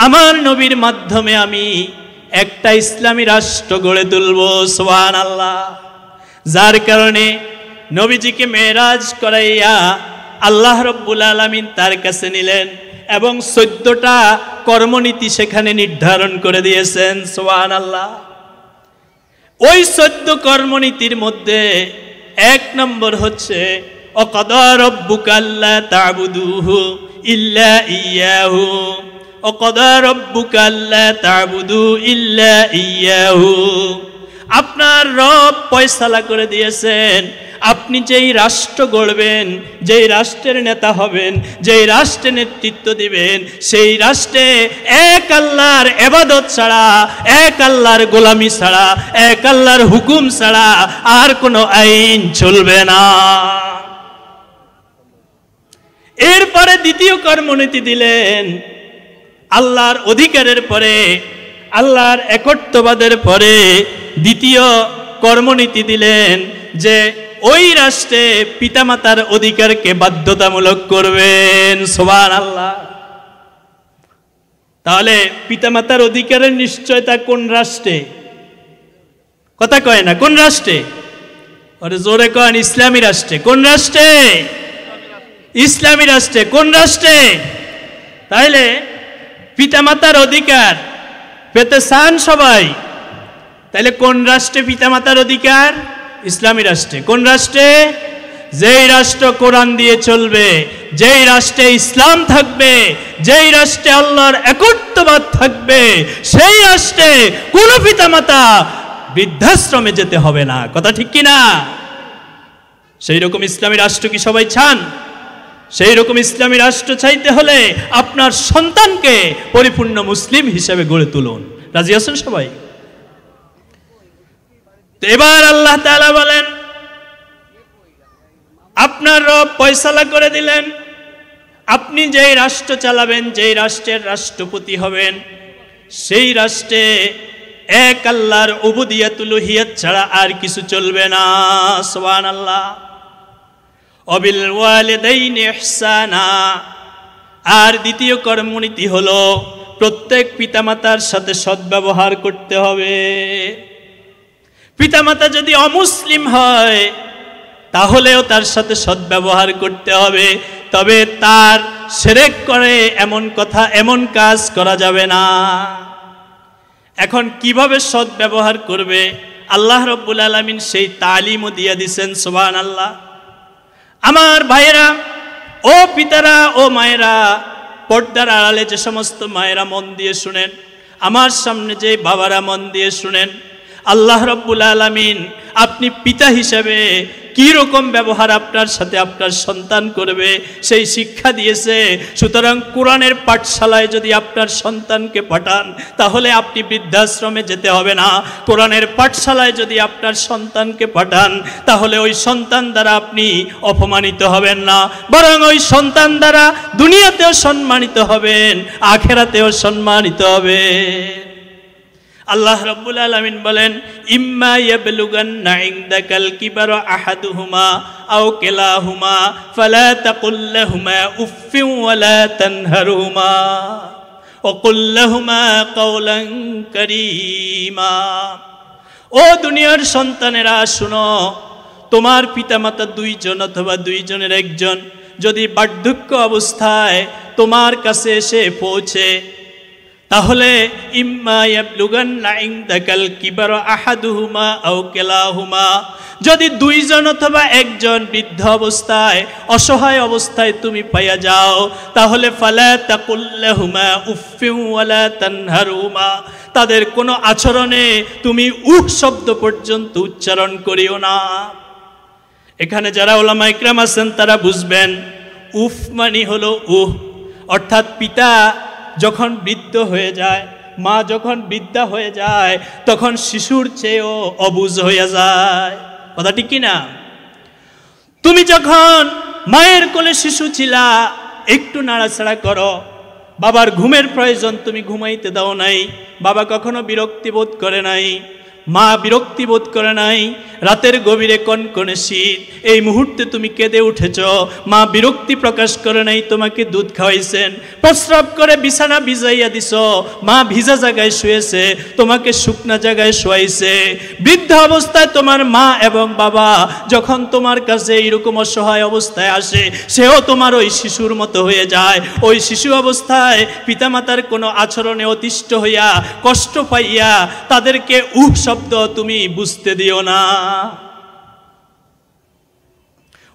আমার নবীর মাধ্যমে আমি একটা ইসলামী রাষ্ট্র গড়ে তুলব। সুবহানাল্লাহ। যার কারণে নবীজিকে মেরাজ করাইয়া আল্লাহ রাব্বুল আলামিন তার কাছে নিলেন এবং 14টা কর্মনীতি সেখানে নির্ধারণ করে দিয়েছেন। সুবহানাল্লাহ। ওই 14 কর্মনীতির মধ্যে 1 নম্বর হচ্ছে ওয়াকাদা রাব্বুকা আল্লা তা'বুদুহু ইল্লা ইয়াহু। ওয়াকাদা রাব্বুকা আল্লা তা'বুদু ইল্লা ইয়াহু। আপনার রব ফয়সালা করে দিয়েছেন, আপনি যেই রাষ্ট্র গড়বেন, যেই রাষ্ট্রের নেতা হবেন, যেই রাষ্ট্রে নেতৃত্ব দিবেন, সেই রাষ্ট্রে এক আল্লাহর ইবাদত ছাড়া, এক আল্লাহর গোলামি ছাড়া, এক আল্লাহর হুকুম ছাড়া আর কোনো আইন চলবে না। এরপরে দ্বিতীয় কর্মনীতি দিলেন, আল্লাহর অধিকারের পরে, আল্লাহর একত্ববাদের পরে দ্বিতীয় কর্মনীতি দিলেন যে ওই রাষ্ট্রে পিতামাতার অধিকারকে বাধ্যতামূলক করবেন। সুবহানাল্লাহ। তাহলে পিতামাতার অধিকারের নিশ্চয়তা কোন রাষ্ট্রে? কথা কয় না, কোন রাষ্ট্রে? আরে জোরে কন, ইসলামী রাষ্ট্রে। কোন রাষ্ট্রে? ইসলামী রাষ্ট্রে। কোন রাষ্ট্রে? তাইলে পিতামাতার অধিকার পেতে চান সবাই, তাহলে কোন রাষ্ট্রে পিতামাতার অধিকার? ইসলামী রাষ্ট্রে। কোন রাষ্ট্রে? যেই রাষ্ট্র কোরআন দিয়ে চলবে, যেই রাষ্ট্রে ইসলাম থাকবে, যেই রাষ্ট্রে আল্লাহর একত্ববাদ থাকবে, সেই রাষ্ট্রে কোনো পিতামাতা বৃদ্ধাশ্রমে যেতে হবে না। কথা ঠিক কিনা? সেই রকম ইসলামী রাষ্ট্র কি সবাই চান? সেই রকম ইসলামী রাষ্ট্র চাইতে হলে আপনার সন্তানকে পরিপূর্ণ মুসলিম হিসেবে গড়ে তুলুন। রাজি আছেন সবাই? তো এবার আল্লাহ তাআলা বলেন, আপনার রব ফয়সালা করে দিলেন, আপনি যেই রাষ্ট্র চালাবেন, যেই রাষ্ট্রের রাষ্ট্রপতি হবেন, সেই রাষ্ট্রে এক আল্লাহর উবুদিয়াতুল উলুহিয়াত ছাড়া আর কিছু চলবে না। সুবহানাল্লাহ। ওয়াবিল ওয়ালিদাইনি ইহসানা। আর দ্বিতীয় কর্মনীতি হলো প্রত্যেক পিতামাতার সাথে সদ্ব্যবহার করতে হবে। পিতামাতা যদি অমুসলিম হয় তাহলেও তার সাথে সদ্ব্যবহার করতে হবে, তবে তার শিরক করে এমন কথা এমন কাজ করা যাবে না। এখন কিভাবে সদ্ব্যবহার করবে আল্লাহ রাব্বুল আলামিন সেই তালিমও দিয়ে দিয়েছেন। সুবহানাল্লাহ। আমার ভাইয়েরা, ও পিতারা, ও মায়েরা, পর্দার আড়ালে যে সমস্ত মায়েরা মন দিয়ে শুনেন, আমার সামনে যে বাবারা মন দিয়ে শুনেন, আল্লাহ রাব্বুল আলামিন আপনি পিতা হিসেবে কি রকম ব্যবহার আপনার সাথে আপনার সন্তান করবে সেই শিক্ষা দিয়েছে। সুতরাং কোরআনের পাঠশালায় যদি আপনার সন্তানকে পাঠান তাহলে আপনি বৃদ্ধাশ্রমে যেতে হবে না। কোরআনের পাঠশালায় যদি আপনার সন্তানকে পাঠান তাহলে ওই সন্তান দ্বারা আপনি অপমানিত হবেন না, বরং ওই সন্তান দ্বারা দুনিয়াতেও সম্মানিত হবেন, আখিরাতেও সম্মানিত হবেন। আল্লাহ রাব্বুল আলামিন বলেন, ইম্মা ইয়াবলুগান্না ইনদাকাল কিবারা আহাদুহুমা আও কিলাহুমা ফালা তাকুল লাহুমা উফফিন ওয়ালা তানহারহুমা ওয়া কুল লাহুমা কাওলান কারীমা। ও দুনিয়ার সন্তানেরা শুনো, তোমার পিতামাতা দুইজন অথবা দুইজনের একজন যদি বার্ধক্য অবস্থায় তোমার কাছে এসে পৌঁছে, তাহলে ইম্মা ইয়াবলুগান্না ইনদাকাল কিবারা আহাদুহুমা আও কিলাহুমা, যদি দুইজন অথবা একজন বৃদ্ধ অবস্থায় অসহায় অবস্থায় তুমি পাইয়া যাও, তাহলে ফালা তাকুল লাহুমা উফফিন ওয়ালা তানহারহুমা, তাদের কোনো আচরণে তুমি উহ শব্দ পর্যন্ত উচ্চারণ করিও না। এখানে যারা উলামা ইকরাম আছেন তারা বুঝবেন, উফ মানে হলো উহ, অর্থাৎ পিতা যখন বৃদ্ধ হয়ে যায়, মা যখন বৃদ্ধা হয়ে যায়, তখন শিশুর চেয়েও অবুঝ হয়ে যায়। কথা ঠিক কিনা? তুমি যখন মায়ের কোলে শিশু ছিলা, একটু নাড়াচাড়া করো, বাবার ঘুমের প্রয়োজন, তুমি ঘুমাইতে দাও নাই, বাবা কখনো বিরক্তি বোধ করে নাই, মা বিরক্তি বোধ করে নাই। রাতের গভীরে কনকনে শীত, এই মুহূর্তে তুমি কেঁদে উঠেছ, মা বিরক্তি প্রকাশ করে নাই, তোমাকে দুধ খাওয়াইছেন, প্রস্রাব করে বিছানা ভিজাইয়া দিছ, মা ভিজা জায়গায় শুয়েছে, তোমাকে শুকনা জায়গায় শোয়াইছে। বৃদ্ধ অবস্থায় তোমার মা এবং বাবা যখন তোমার কাছে এইরকম অসহায় অবস্থায় আসে, সেও তোমার ওই শিশুর মতো হয়ে যায়। ওই শিশু অবস্থায় পিতামাতার কোনো আচরণে অতিষ্ঠ হইয়া কষ্ট পাইয়া তাদেরকে উহ শব্দ তুমি বুঝতে দিও না।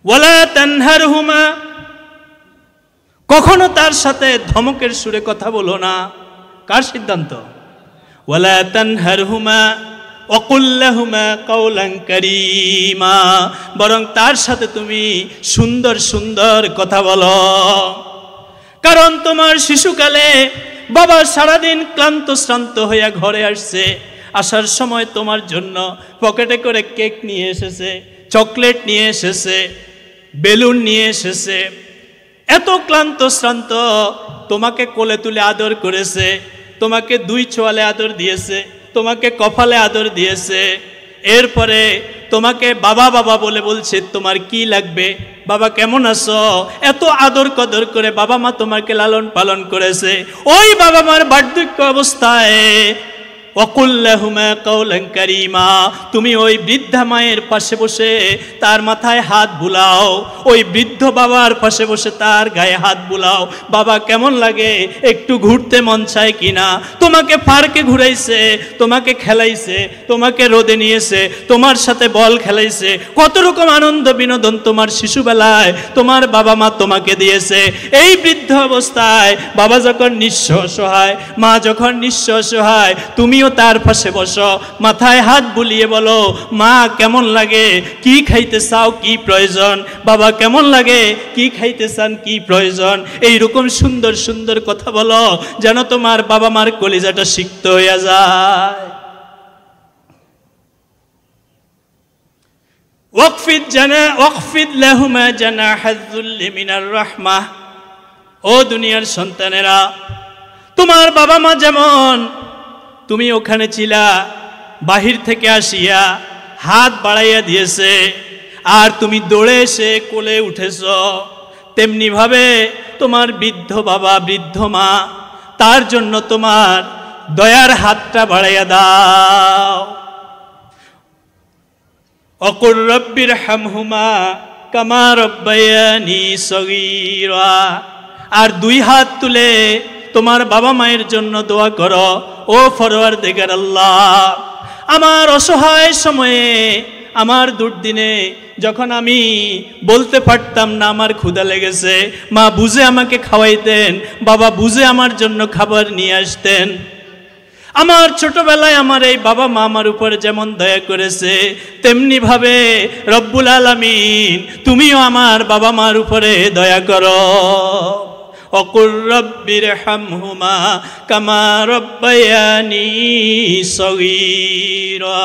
ওয়ালা তানহারহুমা, কখনো তার সাথে ধমকের সুরে কথা বলো না। কার সিদ্ধান্ত? ওয়ালা তানহারহুমা ওয়া কুল লাহুমা কাওলান কারীমা, বরং তার সাথে তুমি সুন্দর সুন্দর কথা বলো। কারণ তোমার শিশুকালে বাবা সারাদিন ক্লান্ত শ্রান্ত হইয়া ঘরে আসছে, আসার সময় তোমার জন্য পকেটে করে কেক নিয়ে এসেছে, চকলেট নিয়ে এসেছে, বেলুন নিয়ে এসেছে, এত ক্লান্ত শ্রান্ত তোমাকে কোলে তুলে আদর করেছে, তোমাকে দুই ছোয়ালে আদর দিয়েছে, তোমাকে কপালে আদর দিয়েছে, এরপরে তোমাকে বাবা বাবা বলে বলছে তোমার কি লাগবে, বাবা কেমন আছো, এত আদর কদর করে বাবা মা তোমাকে লালন পালন করেছে। ওই বাবা মার বার্ধক্য অবস্থায় ওয়াকুল লাহুমা কাওলান কারীমা, তুমি ওই বৃদ্ধা মায়ের পাশে বসে তার মাথায় হাত বুলাও, ওই বৃদ্ধ বাবার পাশে বসে তার গায়ে হাত বুলাও। বাবা কেমন লাগে, একটু ঘুরতে মন চায় কিনা, তোমাকে পার্কে ঘুরাইছে, তোমাকে খেলাইছে, তোমাকে রোদে নিয়েছে, তোমার সাথে বল খেলাইছে, কত রকম আনন্দ বিনোদন তোমার শিশুবেলায় তোমার বাবা মা তোমাকে দিয়েছে। এই বৃদ্ধ অবস্থায় বাবা যখন নিঃস্ব অসহায়, মা যখন নিঃস্ব অসহায়, তুমি তার পাশে বসো, মাথায় হাত বুলিয়ে বলো, মা কেমন লাগে, কি খাইতে চাও, কি প্রয়োজন, বাবা কেমন লাগে, কি খাইতে চান, কি প্রয়োজন, এইরকম সুন্দর সুন্দর কথা বলো যেন তোমার বাবা মার কলিজাটা সিক্ত হইয়া যায়। ওয়াকফিদ লাহুমা জানাহায যুল্লি মিনার রাহমাহ, ও দুনিয়ার সন্তানেরা, তোমার বাবা মা যেমন তুমি ওখানে ছিলা, বাহির থেকে আসিয়া হাত বাড়াইয়া দিয়েছে আর তুমি দৌড়ে এসে কোলে উঠেছ, তেমনি ভাবে তোমার বৃদ্ধ বাবা বৃদ্ধ মা, তার জন্য তোমার দয়ার হাতটা বাড়াইয়া দাও। অকুর রব্বির হামহুমা কামা রব্বায়ানি সগীরা। আর দুই হাত তুলে তোমার বাবা মায়ের জন্য দোয়া করো, ও পরওয়ারদিগার আল্লাহ, আমার অসহায় সময়ে, আমার দুর্দিনে যখন আমি বলতে পারতাম না আমার ক্ষুধা লেগেছে, মা বুঝে আমাকে খাওয়াইতেন, বাবা বুঝে আমার জন্য খাবার নিয়ে আসতেন। আমার ছোটবেলায় আমার এই বাবা মা আমার উপরে যেমন দয়া করেছে, তেমনি ভাবে রব্বুল আলামিন তুমিও আমার বাবা মার উপরে দয়া করো। অকুর রব্বির হামহুমা কামা রব্বায়ানি সগীরা।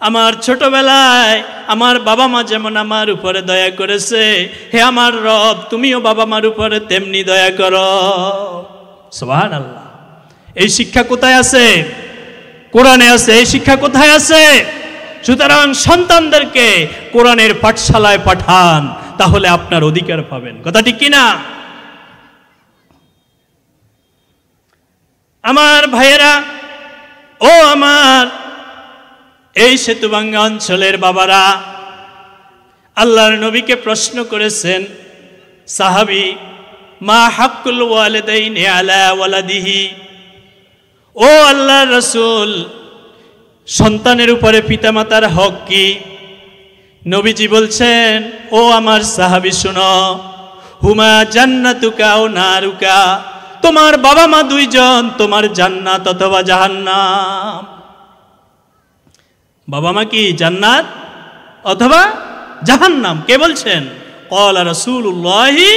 আমার ছোটবেলায় আমার বাবা মা যেমন আমার উপরে দয়া করেছে, হে আমার রব তুমিও বাবা মার উপরে তেমনি দয়া করো। সুবহানাল্লাহ। এই শিক্ষা কোথায় আছে? কোরআনে আছে। এই শিক্ষা কোথায় আছে? সুতরাং সন্তানদেরকে কোরআনের পাঠশালায় পাঠান, তাহলে আপনার অধিকার পাবেন। কথা ঠিক কিনা? আমার ভাইয়েরা, ও আমার এই সেতুভাঙ্গা অঞ্চলের বাবারা, আল্লাহর নবীকে প্রশ্ন করেছেন সাহাবী, মা হাক্কুল ওয়ালিদাইনি আলা ওয়ালাদিহি। ও আল্লাহর রাসূল, সন্তানের উপরে পিতামাতার হক কি? নবীজি বলছেন, ও আমার সাহাবী শুনো, হুমা জান্নাতুকা ও নারুকা। তোমার বাবা মা দুইজন তোমার জান্নাত অথবা জাহান্নাম। বাবা মা কি জান্নাত অথবা জাহান্নাম? কে বলছেন? ক্বালা রাসূলুল্লাহি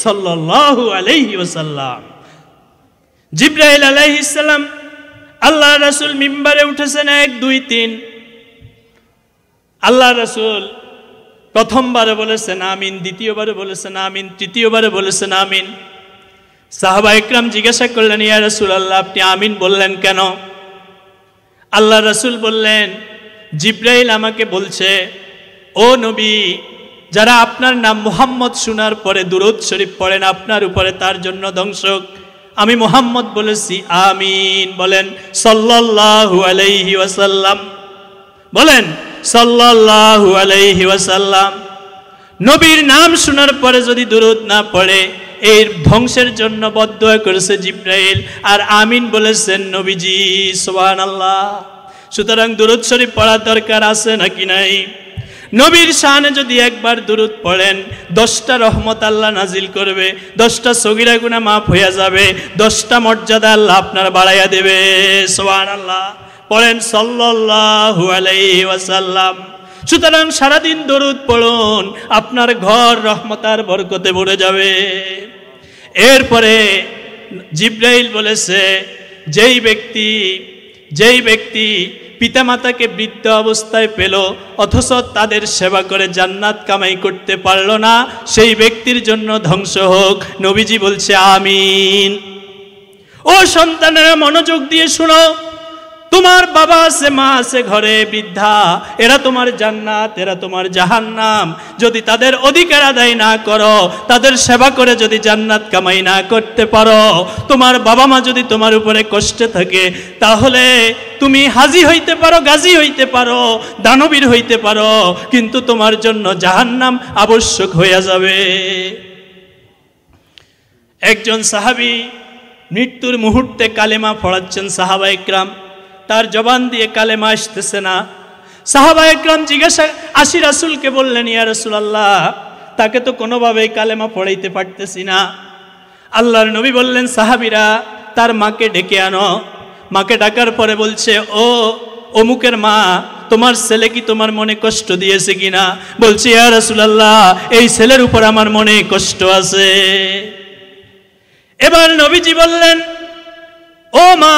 সাল্লাল্লাহু আলাইহি ওয়াসাল্লাম। জিবরাইল আলাইহিস সালাম, আল্লাহর রাসূল মিম্বারে উঠেছেন 1 2 3। আল্লাহর রাসূল প্রথমবারে বলেছেন আমিন, দ্বিতীয়বারে বলেছেন আমিন, তৃতীয়বারে বলেছেন আমিন। সাহাবা ইকরাম জিজ্ঞাসা করলেন, ইয়া রাসূলুল্লাহ আপনি আমিন বললেন কেন? আল্লাহর রাসূল বললেন, জিবরাইল আমাকে বলছে, ও নবী, যারা আপনার নাম মুহাম্মদ শোনার পরে দুরূদ শরীফ পড়েন আপনার উপরে, তার জন্য ধ্বংস। আমি মুহাম্মদ বলেছি আমিন। বলেন সাল্লাল্লাহু আলাইহি ওয়াসাল্লাম। বলেন সাল্লাল্লাহু আলাইহি ওয়াসাল্লাম। নবীর নাম শোনার পরে যদি দুরূদ না পড়ে, এর ধ্বংসের জন্য বদদোয়া করেছে জিবরাইল, আর আমিন বলেছেন নবীজি। সুবহানাল্লাহ। সুতরাং দুরূদ শরীফ পড়ার দরকার আছে নাকি নাই? নবীর শানে যদি একবার দুরূদ পড়েন 10টা রহমত আল্লাহ নাজিল করবে, 10টা সগীরা গুনাহ মাফ হয়ে যাবে, 10টা মর্যাদা আল্লাহ আপনার বাড়াইয়া দেবে। সুবহানাল্লাহ। পড়েন সাল্লাল্লাহু আলাইহি ওয়াসাল্লাম। সুতরাং সারাদিন দরুদ পড়ুন, আপনার ঘর রহমতার বরকতে ভরে যাবে। এরপরে জিবরাইল বলেছে, যেই ব্যক্তি পিতামাতাকে বৃদ্ধ অবস্থায় পেল অথচ তাদের সেবা করে জান্নাত কামাই করতে পারল না, সেই ব্যক্তির জন্য ধ্বংস হোক। নবীজি বলছে আমিন। ও সন্তানেরা মনোযোগ দিয়ে শুনো, তোমার বাবা আছে, মা আছে ঘরে বৃদ্ধা, এরা তোমার জান্নাত, এরা তোমার জাহান্নাম। যদি তাদের অধিকার আদায় না করো, তাদের সেবা করে যদি জান্নাত কামাই না করতে পারো, তোমার বাবা মা যদি তোমার উপরে কষ্টে থাকে, তাহলে তুমি হাজী হইতে পারো, গাজী হইতে পারো, দানবীর হইতে পারো, কিন্তু তোমার জন্য জাহান্নাম আবশ্যক হয়ে যাবে। একজন সাহাবী মৃত্যুর মুহূর্তে কালেমা পড়াচ্ছেন সাহাবা ইকরাম, তার জবান দিয়ে কালেমা আসতেছে না। সাহাবা ইকরাম জিজ্ঞাসা রাসূলকে বললেন, ইয়া রাসূলুল্লাহ, তাকে তো কোনোভাবেই কালেমা পড়াইতে পারতেছি না। আল্লাহর নবী বললেন, সাহাবীরা তার মাকে ডেকে আনো। মাকে ডাকার পরে বলছে, ও অমুকের মা, তোমার ছেলে কি তোমার মনে কষ্ট দিয়েছে কিনা? বলছে, ইয়া রাসূলুল্লাহ, এই ছেলের উপর আমার মনে কষ্ট আছে। এবার নবীজি বললেন, ও মা,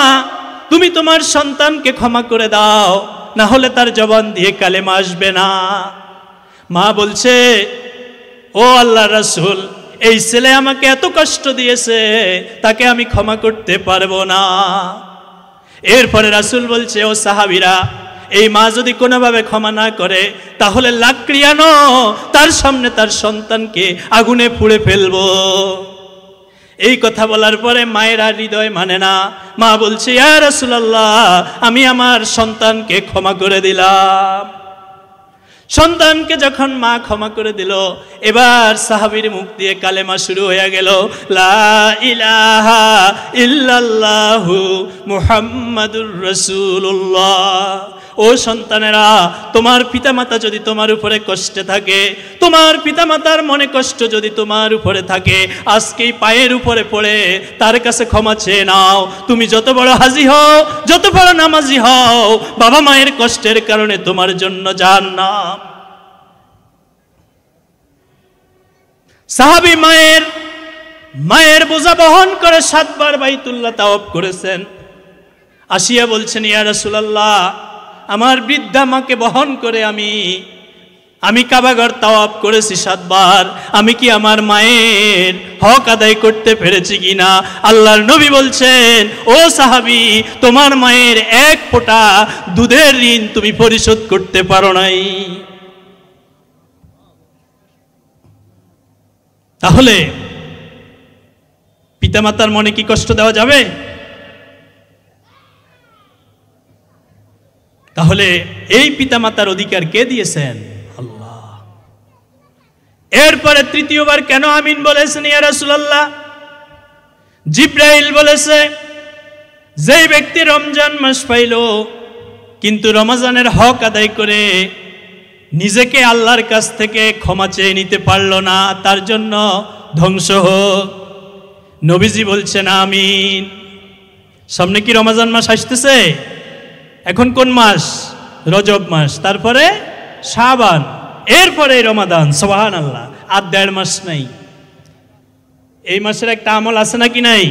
তুমি তোমার সন্তানকে ক্ষমা করে দাও, না হলে তার জবান দিয়ে কালেমা আসবে না। মা বলছে, ও আল্লাহর রাসূল, এই ছেলে আমাকে এত কষ্ট দিয়েছে, তাকে আমি ক্ষমা করতে পারবো না। এরপরে রাসূল বলছে, ও সাহাবীরা, এই মা যদি কোনোভাবে ক্ষমা না করে, তাহলে লাকড়ি আনো, তার সামনে তার সন্তানকে আগুনে পুড়ে ফেলবো। এই কথা বলার পরে মায়ের আর হৃদয় মানে না। মা বলছে, ইয়া রাসূলুল্লাহ, আমি আমার সন্তানকে ক্ষমা করে দিলাম। সন্তানকে যখন মা ক্ষমা করে দিল, এবার সাহাবীর মুখ দিয়ে কালেমা শুরু হয়ে গেল, লা ইলাহা ইল্লাল্লাহু মুহাম্মাদুর রাসূলুল্লাহ। ও সন্তানেরা, তোমার পিতামাতা যদি তোমার উপরে কষ্টে থাকে, তোমার পিতামাতার মনে কষ্ট যদি তোমার উপরে থাকে, আজকেই পায়ের উপরে পড়ে তার কাছে ক্ষমা চেয়ে নাও। তুমি যত বড় হাজি হও, যত বড় নামাজি হও, বাবা মায়ের কষ্টের কারণে তোমার জন্য জাহান্নাম। সাহাবী মায়ের বোঝা বহন করে 7 বার বাইতুল্লাহ তাওয়াফ করেছেন। আসিয়া বলছেন, ইয়া রাসূলুল্লাহ, আমার বৃদ্ধা মাকে বহন করে আমি কাবাঘর তাওয়াফ করেছি 7 বার, আমি কি আমার মায়ের হক আদায় করতে পেরেছি কিনা? আল্লাহর নবী বলছেন, ও সাহাবী, তোমার মায়ের 1 ফোঁটা দুধের ঋণ তুমি পরিশোধ করতে পারো নাই। তাহলে পিতামাতার মনে কি কষ্ট দেওয়া যাবে? তাহলে এই পিতামাতার অধিকার কে দিয়েছেন? আল্লাহ। এরপরে তৃতীয়বার কেন আমিন বলেছেন ইয়া রাসূলুল্লাহ? জিবরাইল বলেছে, যেই ব্যক্তি রমজান মাস পাইল কিন্তু রমজানের হক আদায় করে নিজেকে আল্লাহর কাছ থেকে ক্ষমা চেয়ে নিতে পারল না, তার জন্য ধ্বংস হোক। নবীজি বলছেন আমিন। সামনে কি রমজান মাস আসতেছে? এখন কোন মাস? রজব মাস, তারপরে শাবান, এরপরে রমাদান। সুবহানাল্লাহ, আর 1.5 মাস নাই। এই মাসের একটা আমল আছে নাকি নাই?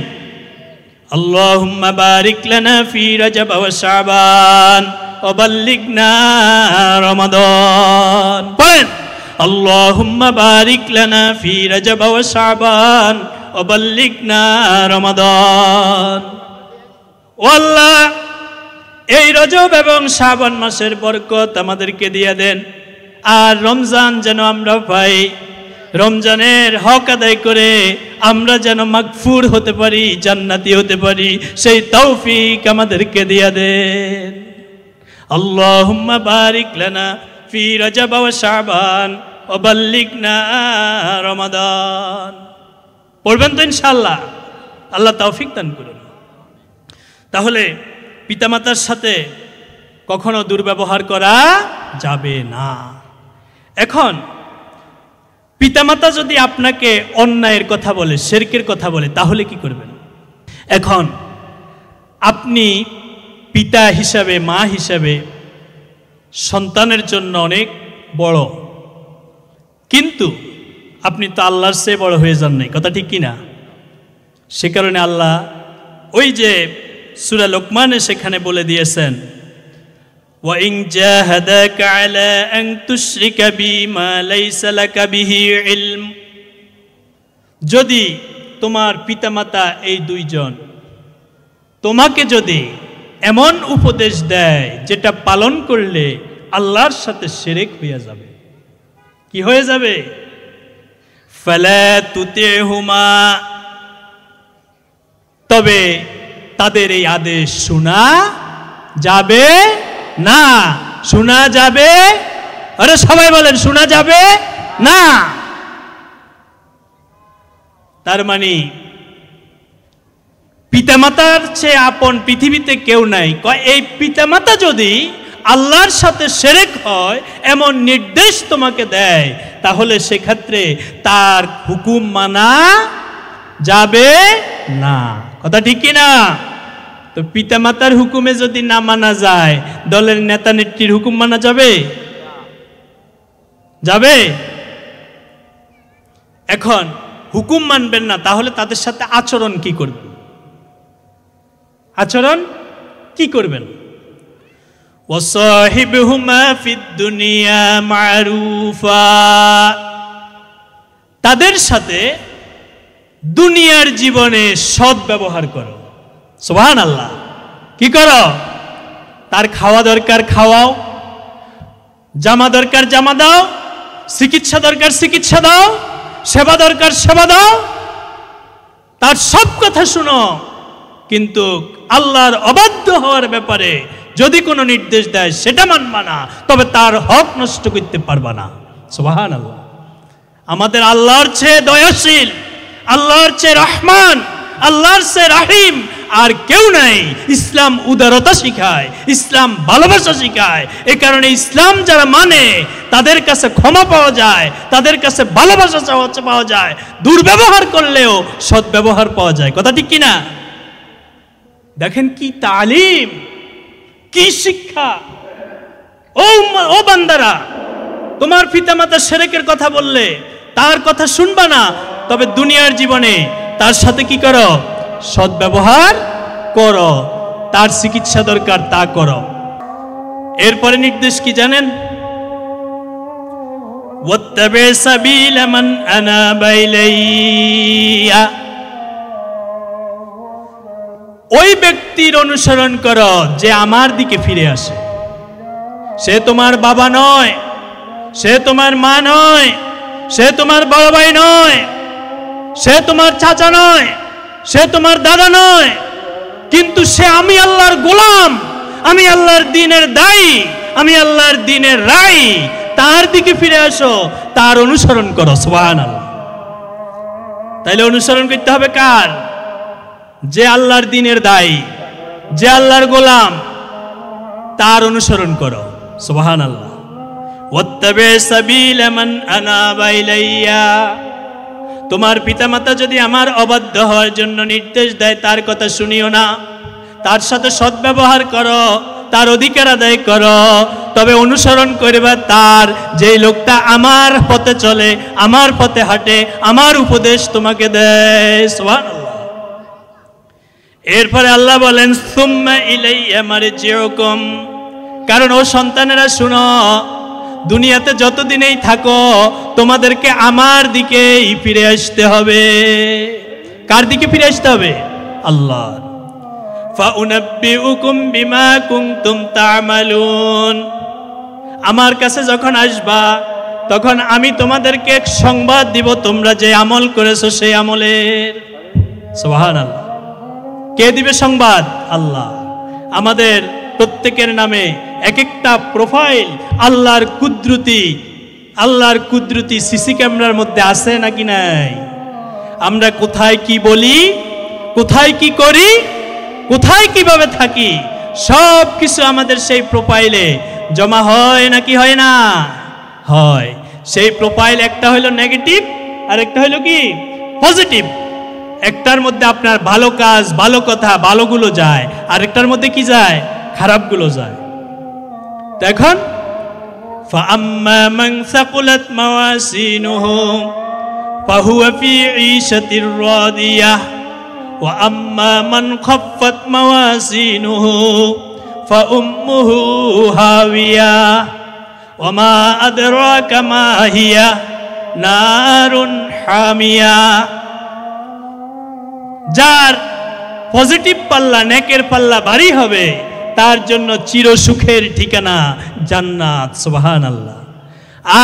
আল্লাহুম্মা বারিক লানা ফি রজব ওয়া শাবান ওয়া বাল্লিগনা রমাদান। পড়েন, আল্লাহুম্মা বারিক লানা ফি রজব ওয়া শাবান ওয়া বাল্লিগনা রমাদান। ও আল্লাহ, এই রজব এবং শাবান মাসের বরকত আমাদেরকে দিয়ে দেন, আর রমজান যেন আমরা পাই, রমজানের হক আদায় করে আমরা যেন মাগফুর হতে পারি, জান্নাতি হতে পারি, সেই তৌফিক আমাদেরকে দিয়ে দেন। আল্লাহুম্মা বারিক লানা ফি রজব ওয়া শাবান ওয়া বাল্লিগনা রমাদান। পড়বেন তো ইনশাআল্লাহ? আল্লাহ তৌফিক দান করুন। তাহলে পিতামাতার সাথে কখনো দুর্ব্যবহার করা যাবে না। এখন পিতামাতা যদি আপনাকে অন্যায়ের কথা বলে, শিরকের কথা বলে, তাহলে কি করবেন? এখন আপনি পিতা হিসাবে, মা হিসাবে সন্তানের জন্য অনেক বড়, কিন্তু আপনি তো আল্লাহর চেয়ে বড় হয়ে যান নাই, কথা ঠিক কিনা? সে কারণে আল্লাহ ওই যে সূরা লোকমানে সেখানে বলে দিয়েছেন, ওয়া ইন জাহাদাকা আলা আন তুশরিকা বিমা লাইসা লাকা বিহি ইলম। যদি তোমার পিতামাতা এই 2 জন তোমাকে যদি এমন উপদেশ দেয় যেটা পালন করলে আল্লাহর সাথে শিরক হয়ে যাবে, কি হয়ে যাবে? ফালা তুতিহুমা, তবে তাদের এই আদেশ শোনা যাবে না। শোনা যাবে, আরে সবাই বলেন, শোনা যাবে না। তার মানে পিতামাতার চেয়ে আপন পৃথিবীতে কেউ নাই। এই পিতামাতা যদি আল্লাহর সাথে শিরক হয় এমন নির্দেশ তোমাকে দেয়, তাহলে সেক্ষেত্রে তার হুকুম মানা যাবে না, কথা ঠিক কিনা? তো পিতামাতার হুকুমে যদি না মানা যায়, দলের নেতা নেত্রীর হুকুম মানা যাবে? যাবে? এখন হুকুম মানবেন না, তাহলে তাদের সাথে আচরণ কি করবেন? আচরণ কি করবেন? ওয়াসাহিবহুমা ফিদ দুনিয়া মারুফা, তাদের সাথে দুনিয়ার জীবনে সৎ ব্যবহার করো। সুবহানাল্লাহ। কি করো? তার খাওয়া দরকার খাওয়াও, জামা দরকার জামা দাও, চিকিৎসা দরকার চিকিৎসা দাও, সেবা দরকার সেবা দাও। তার সব কথা শুনো, কিন্তু আল্লাহর অবাধ্য হওয়ার ব্যাপারে যদি কোনো নির্দেশ দেয় সেটা মানবা না, তবে তার হক নষ্ট করতে পারবা না। সুবহানাল্লাহ। আমাদের আল্লাহর চেয়ে দয়াশীল, আল্লাহর চেয়ে রহমান, আল্লাহর চেয়ে রাহিম আর কেউ নাই। ইসলাম উদারতা শিখায়, ইসলাম ভালোবাসা শিখায়। এই কারণে ইসলাম যারা মানে তাদের কাছে ক্ষমা পাওয়া যায়, তাদের কাছে ভালোবাসা পাওয়া যায়। দুর্ব্যবহার করলেও সদ্ব্যবহার পাওয়া যায়। কথা ঠিক কিনা? দেখেন কি তালিম, কি শিক্ষা। ও বান্দারা, তোমার পিতামাতা শিরকের কথা বললে তার কথা শুনবা না, তবে দুনিয়ার জীবনে তার সাথে কি করো? সদ্ব্যবহার করো। তার চিকিৎসা দরকার তা করো। এরপরে নির্দেশ কি জানেন? ওয়াত্তাবি সাবিলা মান আনাবা ইলাইয়া, ওই ব্যক্তির অনুসরণ করো যে আমার দিকে ফিরে আসে। সে তোমার বাবা নয়, সে তোমার মা নয়, সে তোমার বড় ভাই নয়, সে তোমার চাচা নয়, সে তোমার দাদা নয়, কিন্তু সে আমি আল্লাহর গোলাম, আমি আল্লাহর দ্বীনের দায়ী, আমি আল্লাহর দ্বীনের রাই। তার দিকে ফিরে আসো, তার অনুসরণ করো। সুবহানাল্লাহ। তাইলে অনুসরণ করতে হবে কার? যে আল্লাহর দ্বীনের দায়ী, যে আল্লাহর গোলাম, তার অনুসরণ করো। সুবহানাল্লাহ। ওয়াত্তাবি সাবিলা মান আনাবা ইলাইয়া, তোমার পিতামাতা যদি আমার অবাধ্য হওয়ার জন্য নির্দেশ দেয় তার কথা শুনিও না, তার সাথে সদ্ব্যবহার করো, তার অধিকার আদায় করো, তবে অনুসরণ করবে তার যে লোকটা আমার পথে চলে, আমার পথে হাঁটে, আমার উপদেশ তোমাকে দেয়। সুবহানাল্লাহ। এরপরে আল্লাহ বলেন সুম্মা ইলাইয়া মারজিউকুম, কারণ ও সন্তানেরা শুনো, দুনিয়াতে যতদিনেই থাকো তোমাদেরকে আমার দিকেই ফিরে আসতে হবে। কার দিকে ফিরে আসতে হবে? আল্লাহ। ফাউনাব্বিউকুম বিমা কুনতুম তা'মালুন, আমার কাছে যখন আসবা তখন আমি তোমাদেরকে এক সংবাদ দিব তোমরা যে আমল করেছো সেই আমলের। সুবহানাল্লাহ। কে দিবে সংবাদ? আল্লাহ। আমাদের প্রত্যেকের নামে এক একটা প্রোফাইল আল্লাহর কুদরতি, আল্লাহর কুদরতি সিসি ক্যামেরার মধ্যে আছে নাকি নাই? আমরা কোথায় কি বলি, কোথায় কি করি, কোথায় কিভাবে থাকি, সব কিছু আমাদের সেই প্রোফাইলে জমা হয় নাকি হয় না? হয়। সেই প্রোফাইল একটা হলো নেগেটিভ আর একটা হলো কি পজিটিভ। একটার মধ্যে আপনার ভালো কাজ, ভালো কথা, ভালোগুলো যায়, আর একটার মধ্যে কি যায়? খারাপগুলো যায়। এখন ফাআম্মা মান সাকুলাত মাওয়াসিনুহু ফাহুয়া ফি ঈশাতির রাদিয়াহ ওয়া আম্মা মান খাফফাত মাওয়াসিনুহু ফাউম্মুহু হাওিয়া ওয়া মা আদরাকা মা হিয়া নারুন হামিয়া। যার পজিটিভ পাল্লা, নেকের পাল্লা ভারী হবে, তার জন্য চির সুখের ঠিকানা জান্নাত। সুবহানাল্লাহ।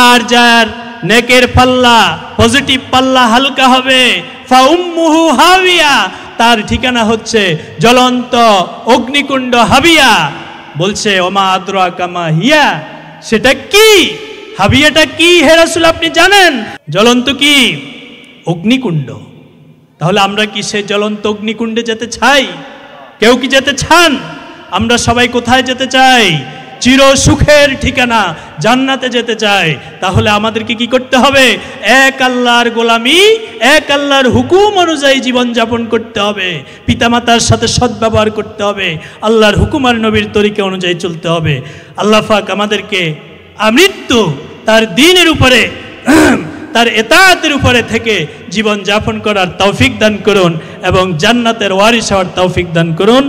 আর যার নেকের পাল্লা, পজিটিভ পাল্লা হালকা হবে, ফাউম্মুহু হাবিয়া, তার ঠিকানা হচ্ছে জ্বলন্ত অগ্নিকুণ্ড হাবিয়া। বলছে ওমা আদরাকা মা হিয়া, সেটা কি? হাবিয়াটা কি হে রাসূল আপনি জানেন? জ্বলন্ত কি? অগ্নিকুণ্ড। তাহলে আমরা কি সেই জ্বলন্ত অগ্নিকুণ্ডে যেতে চাই? কেউ কি যেতে চান? আমরা সবাই কোথায় যেতে চাই? চির সুখের ঠিকানা জান্নাতে যেতে চাই। তাহলে আমাদেরকে কি করতে হবে? এক আল্লাহর গোলামি, এক আল্লাহর হুকুম অনুযায়ী জীবন যাপন করতে হবে, পিতামাতার সাথে সদ্ব্যবহার করতে হবে, আল্লাহর হুকুম আর নবীর তরিকা অনুযায়ী চলতে হবে। আল্লাহ পাক আমাদেরকে আমৃত্যু তার দ্বীনের উপরে, তার ইতাআতের উপরে থেকে জীবন যাপন করার তৌফিক দান করুন এবং জান্নাতের ওয়ারিস হওয়ার তৌফিক দান করুন।